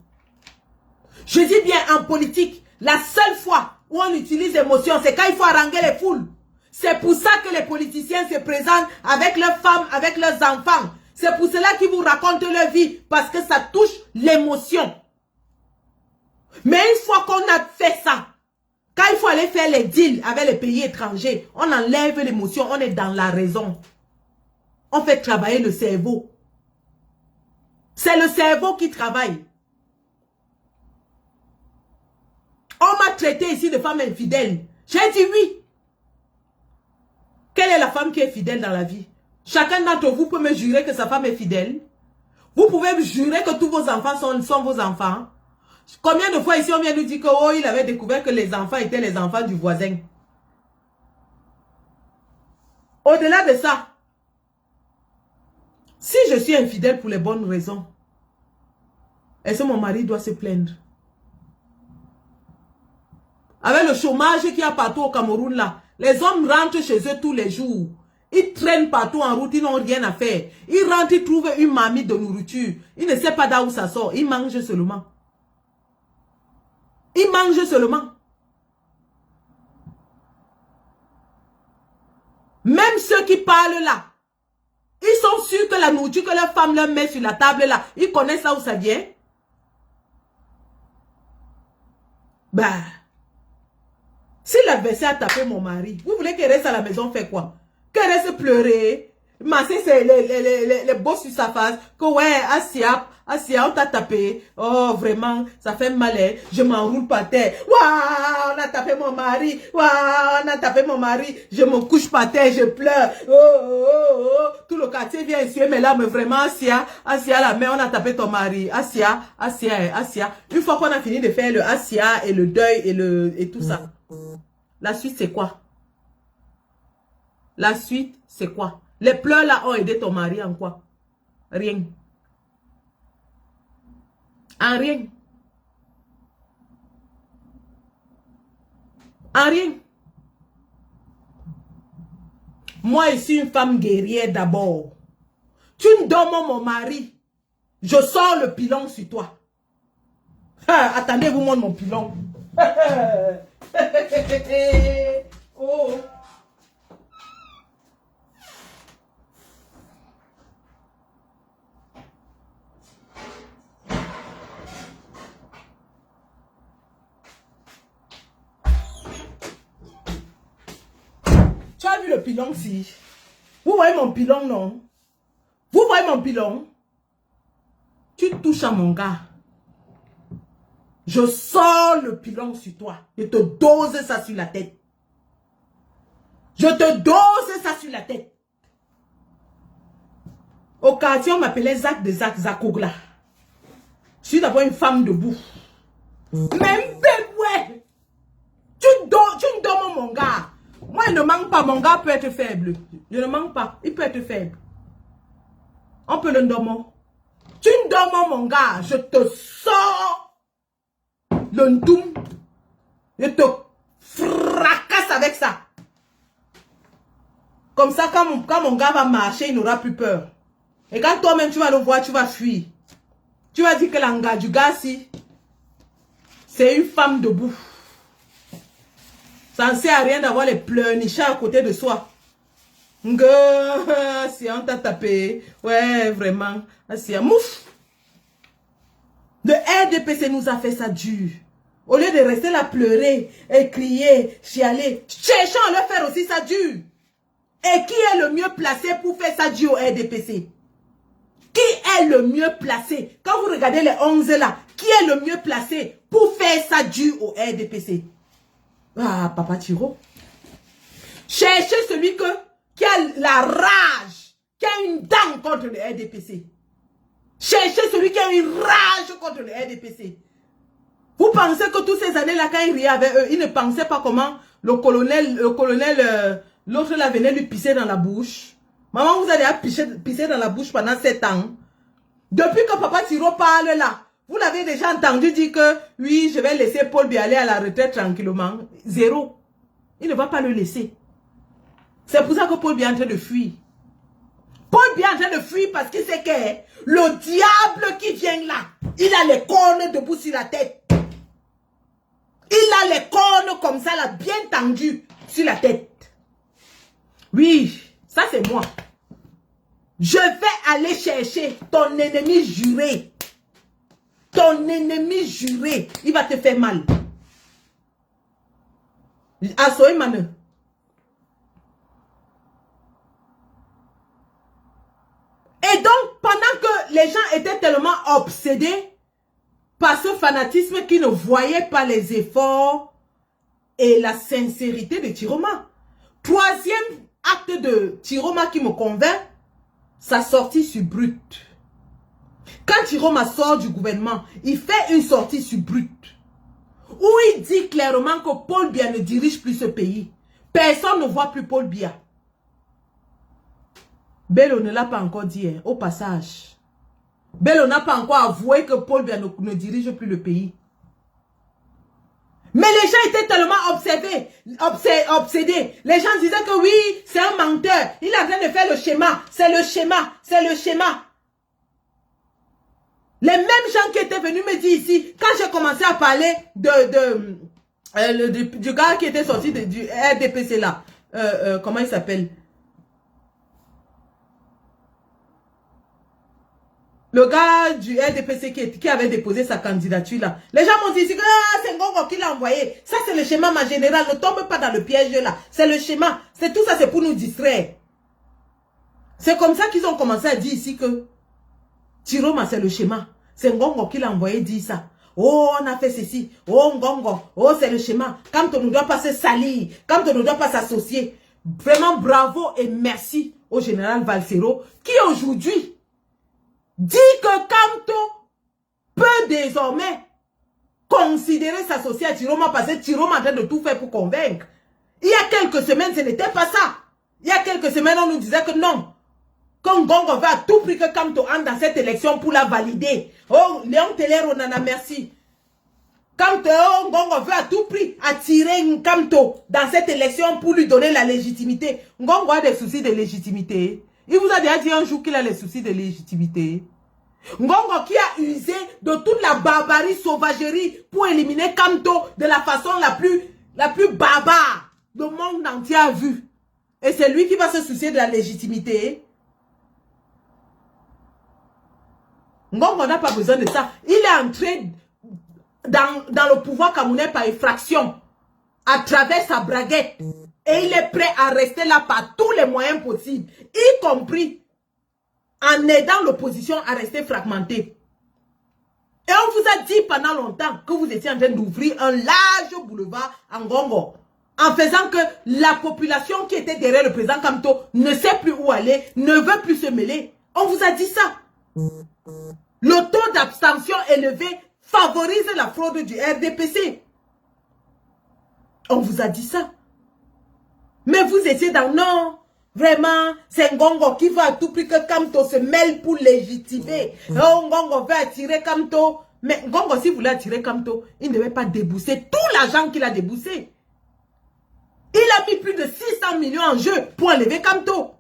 Je dis bien en politique, la seule fois où on utilise l'émotion, c'est quand il faut haranguer les foules. C'est pour ça que les politiciens se présentent avec leurs femmes, avec leurs enfants. C'est pour cela qu'ils vous racontent leur vie, parce que ça touche l'émotion. Mais une fois qu'on a fait ça, quand il faut aller faire les deals avec les pays étrangers, on enlève l'émotion, on est dans la raison. On fait travailler le cerveau. C'est le cerveau qui travaille. On m'a traité ici de femme infidèle. J'ai dit oui. Quelle est la femme qui est fidèle dans la vie? Chacun d'entre vous peut me jurer que sa femme est fidèle. Vous pouvez me jurer que tous vos enfants sont vos enfants. Combien de fois ici on vient nous dire que oh, il avait découvert que les enfants étaient les enfants du voisin. Au-delà de ça, si je suis infidèle pour les bonnes raisons, est-ce que mon mari doit se plaindre? Avec le chômage qu'il y a partout au Cameroun là, les hommes rentrent chez eux tous les jours. Ils traînent partout en route, ils n'ont rien à faire. Ils rentrent, ils trouvent une marmite de nourriture. Ils ne savent pas d'où ça sort. Ils mangent seulement. Ils mangent seulement. Même ceux qui parlent là, ils sont sûrs que la nourriture que leur femme leur met sur la table là, ils connaissent là où ça vient. Bah, si l'adversaire a tapé mon mari, vous voulez qu'il reste à la maison faire quoi? Qu'il reste pleurer, masser les bosses sur sa face, que ouais, Asia, on t'a tapé, oh vraiment, ça fait mal, hein? Je m'enroule par terre, waouh, on a tapé mon mari, waouh, on a tapé mon mari, je me couche par terre, je pleure, oh, tout le quartier vient essuyer mes larmes, vraiment, Asia, la mère, on a tapé ton mari, Asia, une fois qu'on a fini de faire le Asia et le deuil et tout ça, la suite c'est quoi? La suite, c'est quoi? Les pleurs là ont aidé ton mari en quoi? Rien. En rien. En rien. Moi, je suis une femme guerrière d'abord. Tu me donnes mon mari. Je sors le pilon sur toi. Ah, attendez, vous montre mon pilon. Oh. Tu as vu le pilon si? Vous voyez mon pilon, non? Vous voyez mon pilon? Tu touches à mon gars. Je sors le pilon sur toi. Je te dose ça sur la tête. Je te dose ça sur la tête. Au quartier, on m'appelait Zach de Zakogla. Je suis d'abord une femme debout. Même ouais. Tu me donnes mon gars. Moi, il ne manque pas. Mon gars peut être faible. Je ne manque pas. Il peut être faible. On peut le donner. Tu me donnes mon gars. Je te sors le ndoum. Je te fracasse avec ça. Comme ça, quand mon gars va marcher, il n'aura plus peur. Et quand toi-même, tu vas le voir, tu vas fuir. Tu vas dire que l'anga du gars, si, c'est une femme debout. Ça ne sert à rien d'avoir les pleurnichats à côté de soi. Si on t'a tapé. Ouais, vraiment. Si mouf. Le RDPC nous a fait ça dur. Au lieu de rester là pleurer et crier, chialer, cherchons à leur faire aussi ça dur. Et qui est le mieux placé pour faire ça dur au RDPC? Qui est le mieux placé? Quand vous regardez les 11 là, qui est le mieux placé pour faire ça dur au RDPC? Ah, Papa Thiro. Cherchez celui qui a la rage, qui a une dent contre le RDPC. Cherchez celui qui a une rage contre le RDPC. Vous pensez que toutes ces années-là, quand il riait avec eux, il ne pensait pas comment le colonel, l'autre là venait lui pisser dans la bouche. Maman, vous allez pisser dans la bouche pendant 7 ans. Depuis que Papa Thiro parle là, vous l'avez déjà entendu dire que oui, je vais laisser Paul Biya aller à la retraite tranquillement. Zéro. Il ne va pas le laisser. C'est pour ça que Paul Biya est en train de fuir. Paul Biya est en train de fuir parce qu'il sait que le diable qui vient là, il a les cornes debout sur la tête. Il a les cornes comme ça là, bien tendues sur la tête. Oui, ça c'est moi. Je vais aller chercher ton ennemi juré. Ton ennemi juré, il va te faire mal. Assoé Mane. Et donc, pendant que les gens étaient tellement obsédés par ce fanatisme qu'ils ne voyaient pas les efforts et la sincérité de Tiroma. Troisième acte de Tiroma qui me convainc, sa sortie sur Brut. Quand Tiroma sort du gouvernement, il fait une sortie sur Brut. Où il dit clairement que Paul Biya ne dirige plus ce pays. Personne ne voit plus Paul Biya. Bello ne l'a pas encore dit, hein, au passage. Bello n'a pas encore avoué que Paul Biya ne dirige plus le pays. Mais les gens étaient tellement obsédés. Les gens disaient que oui, c'est un menteur. Il est en train de faire le schéma. C'est le schéma. C'est le schéma. Les mêmes gens qui étaient venus me dire ici, quand j'ai commencé à parler du gars qui était sorti du RDPC là, comment il s'appelle? Le gars du RDPC qui avait déposé sa candidature là. Les gens m'ont dit ici que c'est Ngongo qui l'a envoyé. Ça c'est le schéma, ma générale. Ne tombe pas dans le piège là. C'est le schéma. C'est tout ça, c'est pour nous distraire. C'est comme ça qu'ils ont commencé à dire ici que Tiroma c'est le schéma. C'est Ngongo qui l'a envoyé dire ça. Oh, on a fait ceci. Oh, Ngongo. Oh, c'est le schéma. Quand on ne doit pas se salir. Quand on ne doit pas s'associer. Vraiment bravo et merci au général Valsero qui aujourd'hui dit que Kamto peut désormais considérer s'associer à Tiroma parce que Tiroma est en train de tout faire pour convaincre. Il y a quelques semaines, ce n'était pas ça. Il y a quelques semaines, on nous disait que non. Que Ngongo va à tout prix que Kamto entre dans cette élection pour la valider. Oh, Léon Teller, on en a merci. Quand Ngongo veut à tout prix attirer Nkamto dans cette élection pour lui donner la légitimité, Ngongo a des soucis de légitimité. Il vous a déjà dit un jour qu'il a les soucis de légitimité. Ngongo qui a usé de toute la barbarie, sauvagerie pour éliminer Kamto de la façon la plus barbare le monde entier a vu. Et c'est lui qui va se soucier de la légitimité. Ngongo n'a pas besoin de ça. Il est entré dans le pouvoir camerounais par effraction, à travers sa braguette. Et il est prêt à rester là par tous les moyens possibles, y compris en aidant l'opposition à rester fragmentée. Et on vous a dit pendant longtemps que vous étiez en train d'ouvrir un large boulevard en Ngongo, en faisant que la population qui était derrière le président Kamto ne sait plus où aller, ne veut plus se mêler. On vous a dit ça. Le taux d'abstention élevé favorise la fraude du RDPC. On vous a dit ça. Mais vous étiez dans non. Vraiment, c'est Ngongo qui veut à tout prix que Kamto se mêle pour légitimer. Oh, Ngongo veut attirer Kamto. Mais Ngongo, si vous voulez attirer Kamto, il ne devait pas débourser tout l'argent qu'il a déboursé. Il a mis plus de 600 millions en jeu pour enlever Kamto.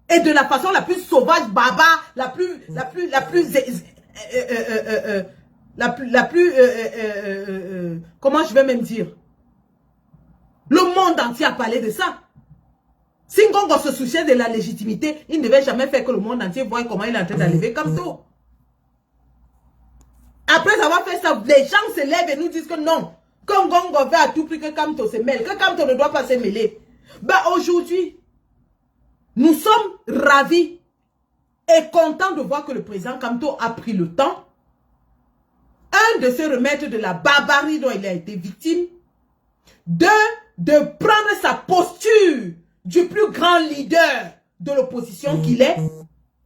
Et de la façon la plus sauvage, barbare, comment je vais même dire? Le monde entier a parlé de ça. Si Ngongo se souciait de la légitimité, il ne devait jamais faire que le monde entier voie comment il est en train d'enlever Kamto. Après avoir fait ça, les gens se lèvent et nous disent que non. Que Ngongo veut à tout prix que Kamto se mêle. Que Kamto ne doit pas se mêler. Ben aujourd'hui, nous sommes ravis et contents de voir que le président Kamto a pris le temps, de se remettre de la barbarie dont il a été victime, de prendre sa posture du plus grand leader de l'opposition qu'il est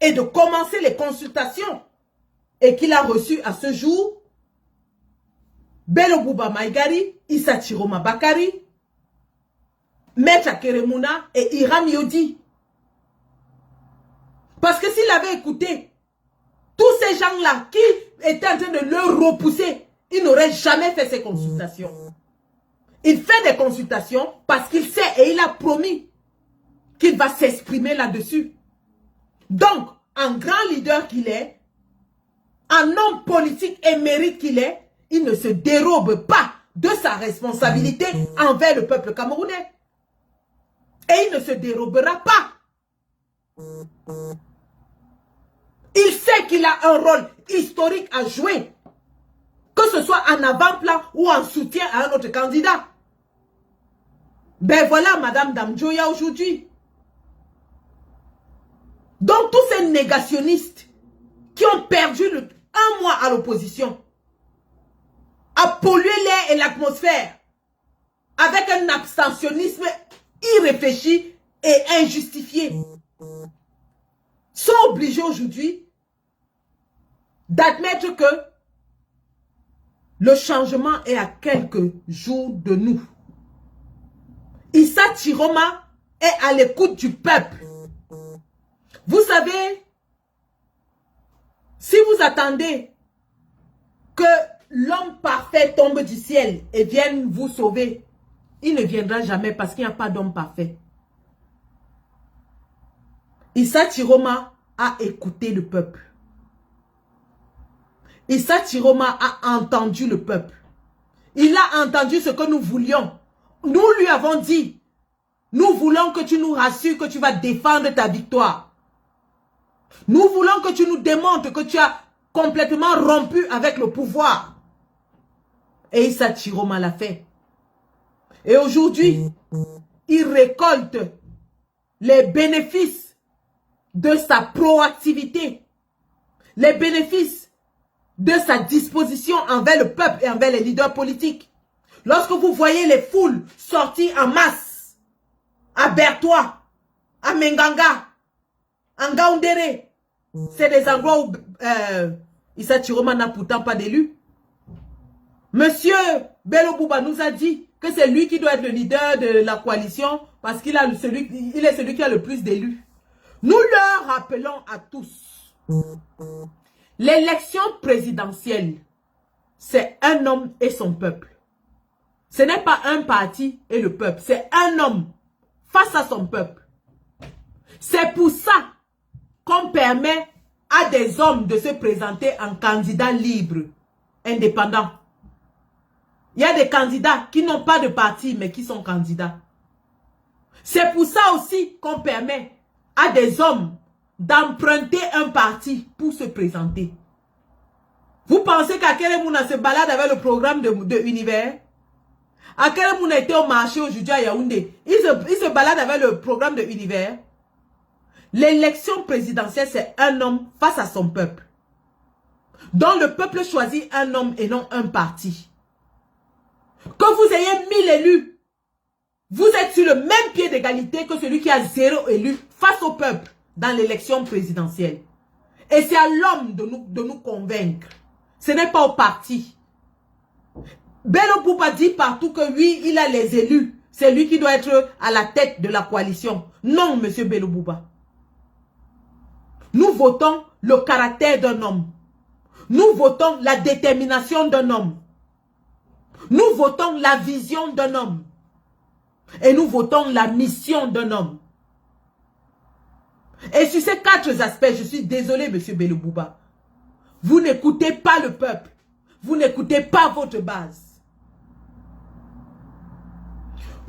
et de commencer les consultations et qu'il a reçu à ce jour Bello Bouba Maïgari, Issa Chiroma Bakari, Maître Keremuna et Hiram Yodi. Parce que s'il avait écouté tous ces gens-là qui étaient en train de le repousser, il n'aurait jamais fait ces consultations. Il fait des consultations parce qu'il sait et il a promis qu'il va s'exprimer là-dessus. Donc, en grand leader qu'il est, en homme politique émérite qu'il est, il ne se dérobe pas de sa responsabilité envers le peuple camerounais. Et il ne se dérobera pas. Il sait qu'il a un rôle historique à jouer, que ce soit en avant-plan ou en soutien à un autre candidat. Ben voilà Madame Damjoya aujourd'hui. Donc tous ces négationnistes qui ont perdu un mois à l'opposition, à polluer l'air et l'atmosphère avec un abstentionnisme irréfléchi et injustifié, sont obligés aujourd'hui d'admettre que le changement est à quelques jours de nous. Issa Chiroma est à l'écoute du peuple. Vous savez, si vous attendez que l'homme parfait tombe du ciel et vienne vous sauver, il ne viendra jamais parce qu'il n'y a pas d'homme parfait. Issa Chiroma a écouté le peuple. Issa Chiroma a entendu le peuple. Il a entendu ce que nous voulions. Nous lui avons dit, nous voulons que tu nous rassures que tu vas défendre ta victoire. Nous voulons que tu nous démontres que tu as complètement rompu avec le pouvoir. Et Issa Chiroma l'a fait. Et aujourd'hui, il récolte les bénéfices de sa proactivité, les bénéfices de sa disposition envers le peuple et envers les leaders politiques. Lorsque vous voyez les foules sortir en masse, à Bertois, à Menganga, en Gaoundéré, c'est des endroits où Issa Chiroma n'a pourtant pas d'élu. Monsieur Bello Bouba nous a dit que c'est lui qui doit être le leader de la coalition parce qu'il est celui qui a le plus d'élus. Nous leur rappelons à tous, l'élection présidentielle, c'est un homme et son peuple. Ce n'est pas un parti et le peuple. C'est un homme face à son peuple. C'est pour ça qu'on permet à des hommes de se présenter en candidat libre, indépendant. Il y a des candidats qui n'ont pas de parti, mais qui sont candidats. C'est pour ça aussi qu'on permet à des hommes d'emprunter un parti pour se présenter. Vous pensez qu'Akere Mouna se balade avec le programme de Univers? Akere Mouna était au marché aujourd'hui à Yaoundé. Il se balade avec le programme de Univers. L'élection présidentielle, c'est un homme face à son peuple. Donc le peuple choisit un homme et non un parti. Que vous ayez 1000 élus, vous êtes sur le même pied d'égalité que celui qui a 0 élu face au peuple dans l'élection présidentielle. Et c'est à l'homme de nous convaincre. Ce n'est pas au parti. Bello Bouba dit partout que oui, il a les élus. C'est lui qui doit être à la tête de la coalition. Non, monsieur Bello Bouba. Nous votons le caractère d'un homme. Nous votons la détermination d'un homme. Nous votons la vision d'un homme. Et nous votons la mission d'un homme. Et sur ces 4 aspects, je suis désolé, monsieur Bello Bouba. Vous n'écoutez pas le peuple. Vous n'écoutez pas votre base.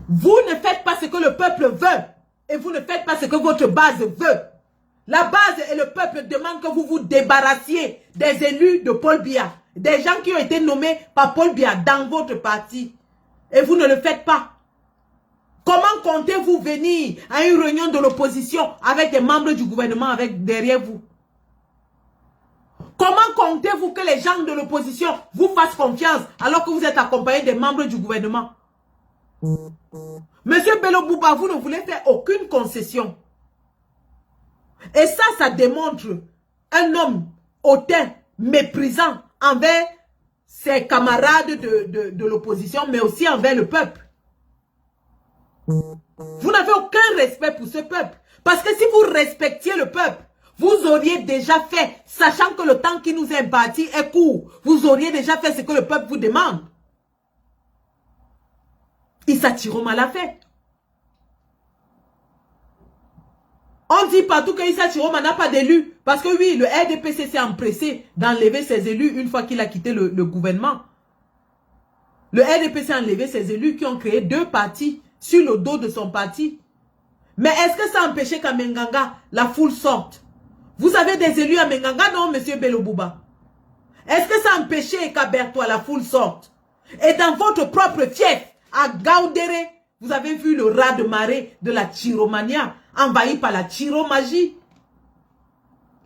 Vous ne faites pas ce que le peuple veut. Et vous ne faites pas ce que votre base veut. La base et le peuple demandent que vous vous débarrassiez des élus de Paul Biya. Des gens qui ont été nommés par Paul Biya dans votre parti. Et vous ne le faites pas. Comment comptez-vous venir à une réunion de l'opposition avec des membres du gouvernement derrière vous? Comment comptez-vous que les gens de l'opposition vous fassent confiance alors que vous êtes accompagné des membres du gouvernement? Monsieur Bello Bouba, vous ne voulez faire aucune concession. Et ça démontre un homme hautain, méprisant envers ses camarades de l'opposition, mais aussi envers le peuple. Vous n'avez aucun respect pour ce peuple. Parce que si vous respectiez le peuple, vous auriez déjà fait, sachant que le temps qui nous est imparti est court, vous auriez déjà fait ce que le peuple vous demande. Issa Chiroma l'a fait. On dit partout que Issa Chiroma n'a pas d'élus. Parce que oui, le RDPC s'est empressé d'enlever ses élus une fois qu'il a quitté le gouvernement. Le RDPC a enlevé ses élus qui ont créé 2 partis sur le dos de son parti. Mais est-ce que ça a empêché qu'à Menganga, la foule sorte? Vous avez des élus à Menganga, non, monsieur Bello Bouba? Est-ce que ça a empêché qu'à Bertois, la foule sorte? Et dans votre propre fief, à Gaoudéré, vous avez vu le raz de marée de la chiromania, envahi par la chiromagie.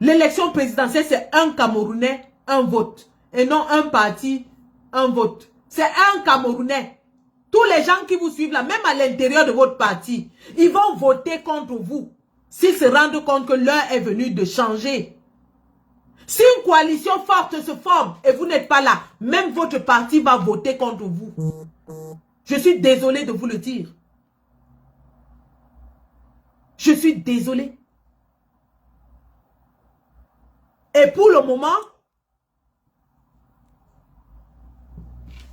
L'élection présidentielle, c'est un Camerounais, un vote. Et non un parti, un vote. C'est un Camerounais. Tous les gens qui vous suivent là, même à l'intérieur de votre parti, ils vont voter contre vous. S'ils se rendent compte que l'heure est venue de changer. Si une coalition forte se forme et vous n'êtes pas là, même votre parti va voter contre vous. Je suis désolé de vous le dire. Je suis désolé. Et pour le moment,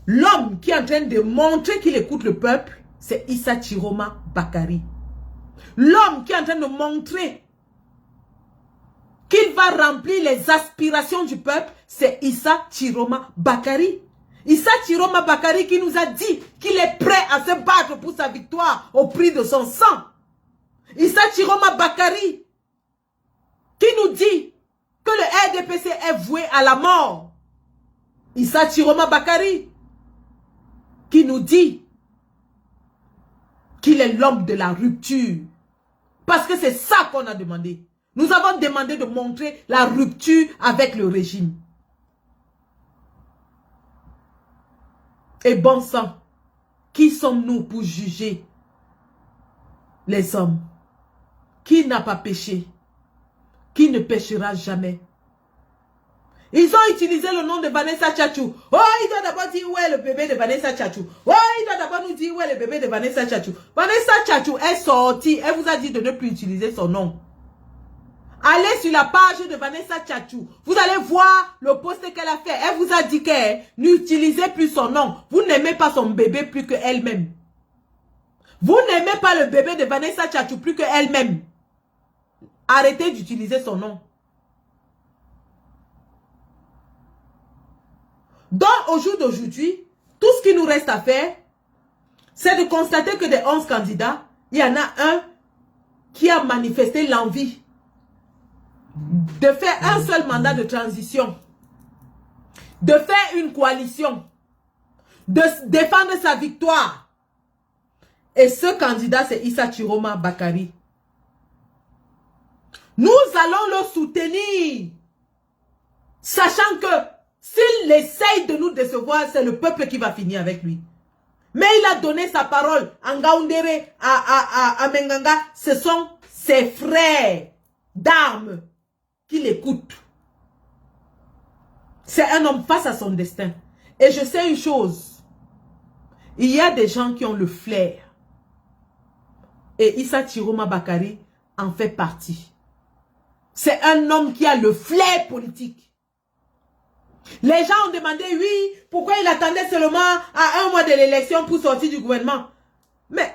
l'homme qui est en train de montrer qu'il écoute le peuple, c'est Issa Chiroma Bakari. L'homme qui est en train de montrer qu'il va remplir les aspirations du peuple, c'est Issa Chiroma Bakari. Issa Chiroma Bakari qui nous a dit qu'il est prêt à se battre pour sa victoire au prix de son sang. Issa Chiroma Bakari qui nous dit que le RDPC est voué à la mort. Issa Chiroma Bakari qui nous dit qu'il est l'homme de la rupture. Parce que c'est ça qu'on a demandé. Nous avons demandé de montrer la rupture avec le régime. Et bon sang, qui sommes-nous pour juger les hommes? Qui n'a pas péché? Qui ne péchera jamais? Ils ont utilisé le nom de Vanessa Tchatchou. Oh, il doit d'abord dire où est le bébé de Vanessa Tchatchou. Oh, il doit d'abord nous dire où est le bébé de Vanessa Tchatchou. Vanessa Tchatchou est sortie. Elle vous a dit de ne plus utiliser son nom. Allez sur la page de Vanessa Tchatchou. Vous allez voir le post qu'elle a fait. Elle vous a dit qu'elle n'utilisait plus son nom. Vous n'aimez pas son bébé plus qu'elle-même. Vous n'aimez pas le bébé de Vanessa Tchatchou plus qu'elle-même. Arrêtez d'utiliser son nom. Donc, au jour d'aujourd'hui, tout ce qui nous reste à faire, c'est de constater que des 11 candidats, il y en a un qui a manifesté l'envie de faire un seul mandat de transition, de faire une coalition, de défendre sa victoire. Et ce candidat, c'est Issa Chiroma Bakari. Nous allons le soutenir, sachant que s'il essaye de nous décevoir, c'est le peuple qui va finir avec lui. Mais il a donné sa parole à Ngaoundéré, à Menganga. Ce sont ses frères d'armes qui l'écoutent. C'est un homme face à son destin. Et je sais une chose. Il y a des gens qui ont le flair. Et Issa Chiroma Bakari en fait partie. C'est un homme qui a le flair politique. Les gens ont demandé, oui, pourquoi il attendait seulement à 1 mois de l'élection pour sortir du gouvernement. Mais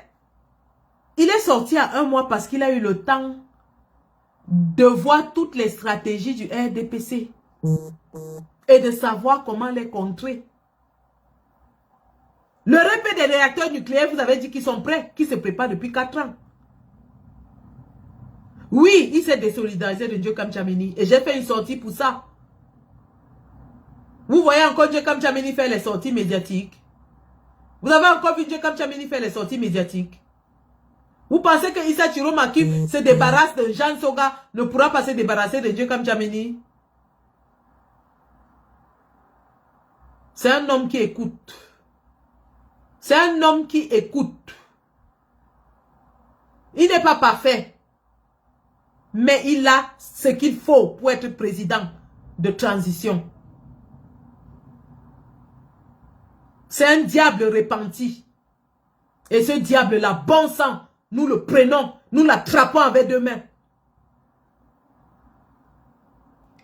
il est sorti à 1 mois parce qu'il a eu le temps de voir toutes les stratégies du RDPC et de savoir comment les contrer. Le repère des réacteurs nucléaires, vous avez dit qu'ils sont prêts, qu'ils se préparent depuis 4 ans. Oui, il s'est désolidarisé de Ndiokam Tchamini et j'ai fait une sortie pour ça. Vous voyez encore Ndiokam Tchamini faire les sorties médiatiques. Vous avez encore vu Ndiokam Tchamini faire les sorties médiatiques. Vous pensez que Issa Chiroma qui se débarrasse de Jean Soga ne pourra pas se débarrasser de Ndiokam Tchamini? C'est un homme qui écoute. C'est un homme qui écoute. Il n'est pas parfait. Mais il a ce qu'il faut pour être président de transition. C'est un diable repenti. Et ce diable-là, bon sang, nous le prenons, nous l'attrapons avec 2 mains.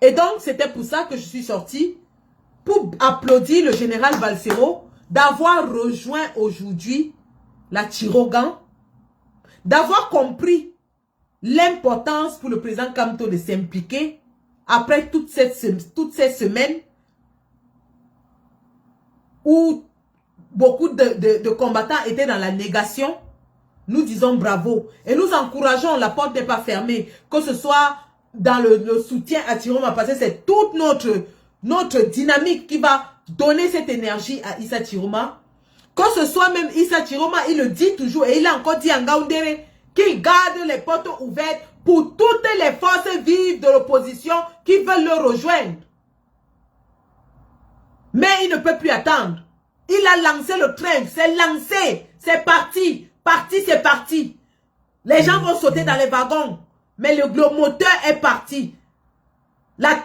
Et donc, c'était pour ça que je suis sortie, pour applaudir le général Balsero d'avoir rejoint aujourd'hui la Tirogan, d'avoir compris l'importance pour le président Kamto de s'impliquer après toutes ces semaines où beaucoup de combattants étaient dans la négation. Nous disons bravo et nous encourageons, la porte n'est pas fermée, que ce soit dans le soutien à Chiroma, parce que c'est toute notre dynamique qui va donner cette énergie à Issa Chiroma. Que ce soit même Issa Chiroma, il le dit toujours et il a encore dit à Ngaoundéré qu'il garde les portes ouvertes pour toutes les forces vives de l'opposition qui veulent le rejoindre. Mais il ne peut plus attendre. Il a lancé le train, c'est lancé, c'est parti. Parti, c'est parti. Les gens vont sauter dans les wagons. Mais le moteur est parti. La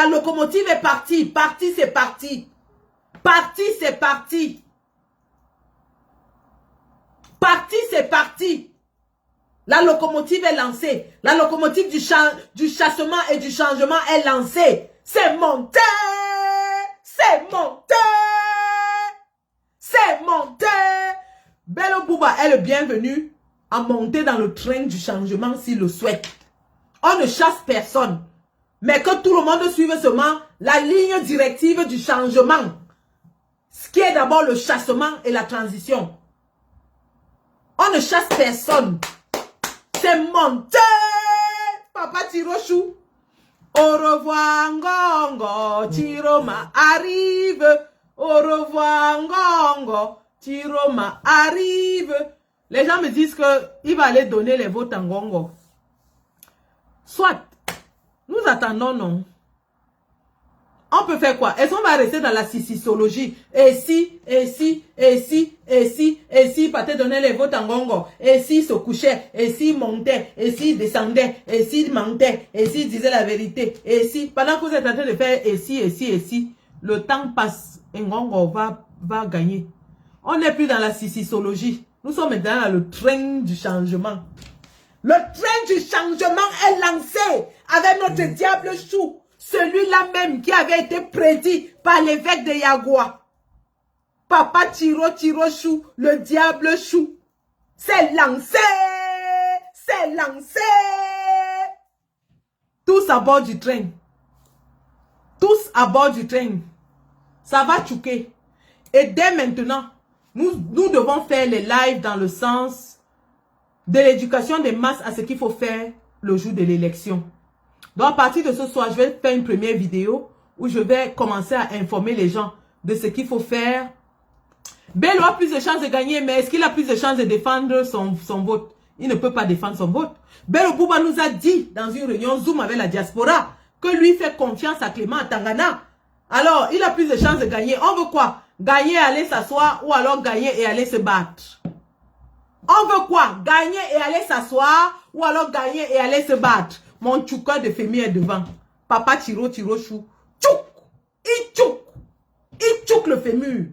locomotive est partie. Parti, c'est parti. Parti, c'est parti. Parti, c'est parti. La locomotive est lancée. La locomotive du chassement et du changement est lancée. C'est monté. C'est monté. C'est monté. Bello Bouba est le bienvenu à monter dans le train du changement s'il le souhaite. On ne chasse personne. Mais que tout le monde suive seulement la ligne directive du changement. Ce qui est d'abord le chassement et la transition. On ne chasse personne. C'est monté. Papa Tirochou. Au revoir Ngongo. Chiroma arrive. Au revoir Ngongo. Chiroma arrive. Les gens me disent qu'il va aller donner les votes à Ngongo. Soit, nous attendons, non. On peut faire quoi? Est-ce qu'on va rester dans la sissologie? Et si, peut-être donner les votes à Ngongo? Et s'il se couchait? Et s'il montait? Et s'il descendait? Et s'il mentait? Et s'il disait la vérité? Et si, pendant que vous êtes en train de faire et si, le temps passe et Ngongo va gagner. On n'est plus dans la sissologie. Nous sommes maintenant dans le train du changement. Le train du changement est lancé avec notre diable chou. Celui-là même qui avait été prédit par l'évêque de Yagua. Papa Tiro Chou, le diable chou. C'est lancé! C'est lancé! Tous à bord du train. Tous à bord du train. Ça va choquer. Et dès maintenant, nous devons faire les lives dans le sens de l'éducation des masses à ce qu'il faut faire le jour de l'élection. Donc, à partir de ce soir, je vais faire une première vidéo où je vais commencer à informer les gens de ce qu'il faut faire. Bello a plus de chances de gagner, mais est-ce qu'il a plus de chances de défendre son vote? Il ne peut pas défendre son vote. Bello Bouba nous a dit dans une réunion Zoom avec la diaspora que lui fait confiance à Clément à Tangana. Alors, il a plus de chances de gagner. On veut quoi? Gagner et aller s'asseoir ou alors gagner et aller se battre? On veut quoi? Gagner et aller s'asseoir ou alors gagner et aller se battre? Mon tchouka de Femi est devant. Papa Chou. Tchouk! Il tchouk le fémur.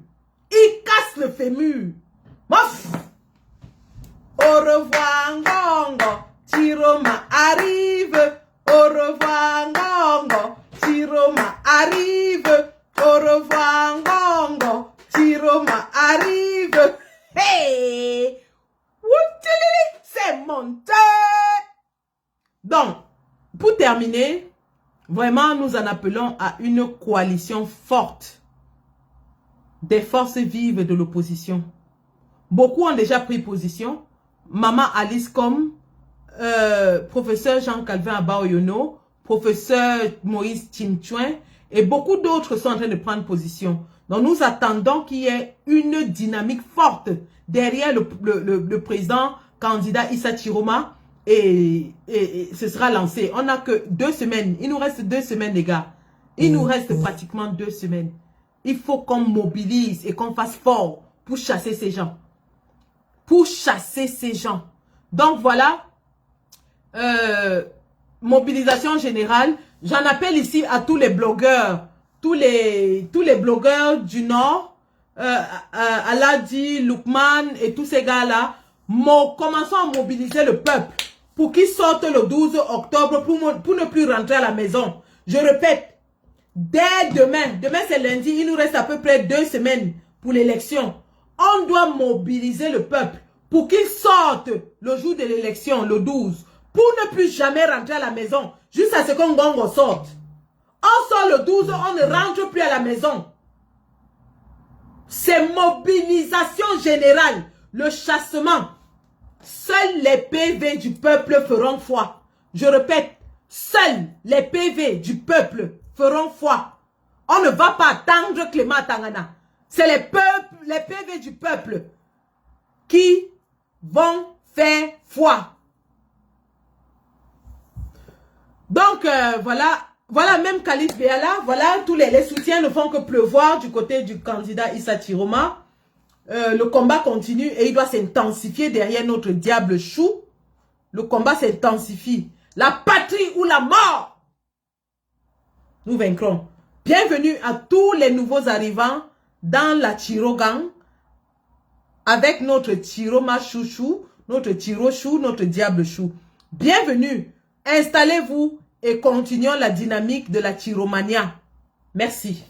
Il casse le fémur. Mof! Au revoir, Ngongo. Chiroma arrive. Au revoir, Ngongo. Chiroma arrive. Au revoir, Ngongo. Chiroma arrive. Hey! C'est monté! Donc, pour terminer, vraiment, nous en appelons à une coalition forte des forces vives de l'opposition. Beaucoup ont déjà pris position. Maman Alice comme professeur Jean-Calvin Abaoyono, professeur Moïse Chimchouin et beaucoup d'autres sont en train de prendre position. Donc nous attendons qu'il y ait une dynamique forte derrière le président candidat Issa Chiroma et ce sera lancé. On n'a que 2 semaines. Il nous reste 2 semaines les gars. Il nous reste pratiquement 2 semaines. Il faut qu'on mobilise et qu'on fasse fort pour chasser ces gens. Pour chasser ces gens. Donc voilà. Mobilisation générale. J'en appelle ici à tous les blogueurs. Tous les blogueurs du Nord. Aladi, Lukman et tous ces gars-là. Commençons à mobiliser le peuple. Pour qu'ils sortent le 12 octobre pour ne plus rentrer à la maison. Je répète. Dès demain, c'est lundi, il nous reste à peu près 2 semaines pour l'élection. On doit mobiliser le peuple pour qu'il sorte le jour de l'élection, le 12, pour ne plus jamais rentrer à la maison, jusqu'à ce qu'on Ngongo sorte. On sort le 12, on ne rentre plus à la maison. C'est mobilisation générale, le chassement. Seuls les PV du peuple feront foi. Je répète, seuls les PV du peuple feront foi. On ne va pas attendre Clément Tangana. C'est les PV du peuple qui vont faire foi. Donc, voilà même Khalif Béala, voilà, tous les soutiens ne font que pleuvoir du côté du candidat Issa Chiroma. Le combat continue et il doit s'intensifier derrière notre diable chou. Le combat s'intensifie. La patrie ou la mort. Nous vaincrons. Bienvenue à tous les nouveaux arrivants dans la Chirogang avec notre Chiroma chouchou, notre Chiro chou, notre diable chou. Bienvenue. Installez-vous et continuons la dynamique de la Chiromania. Merci.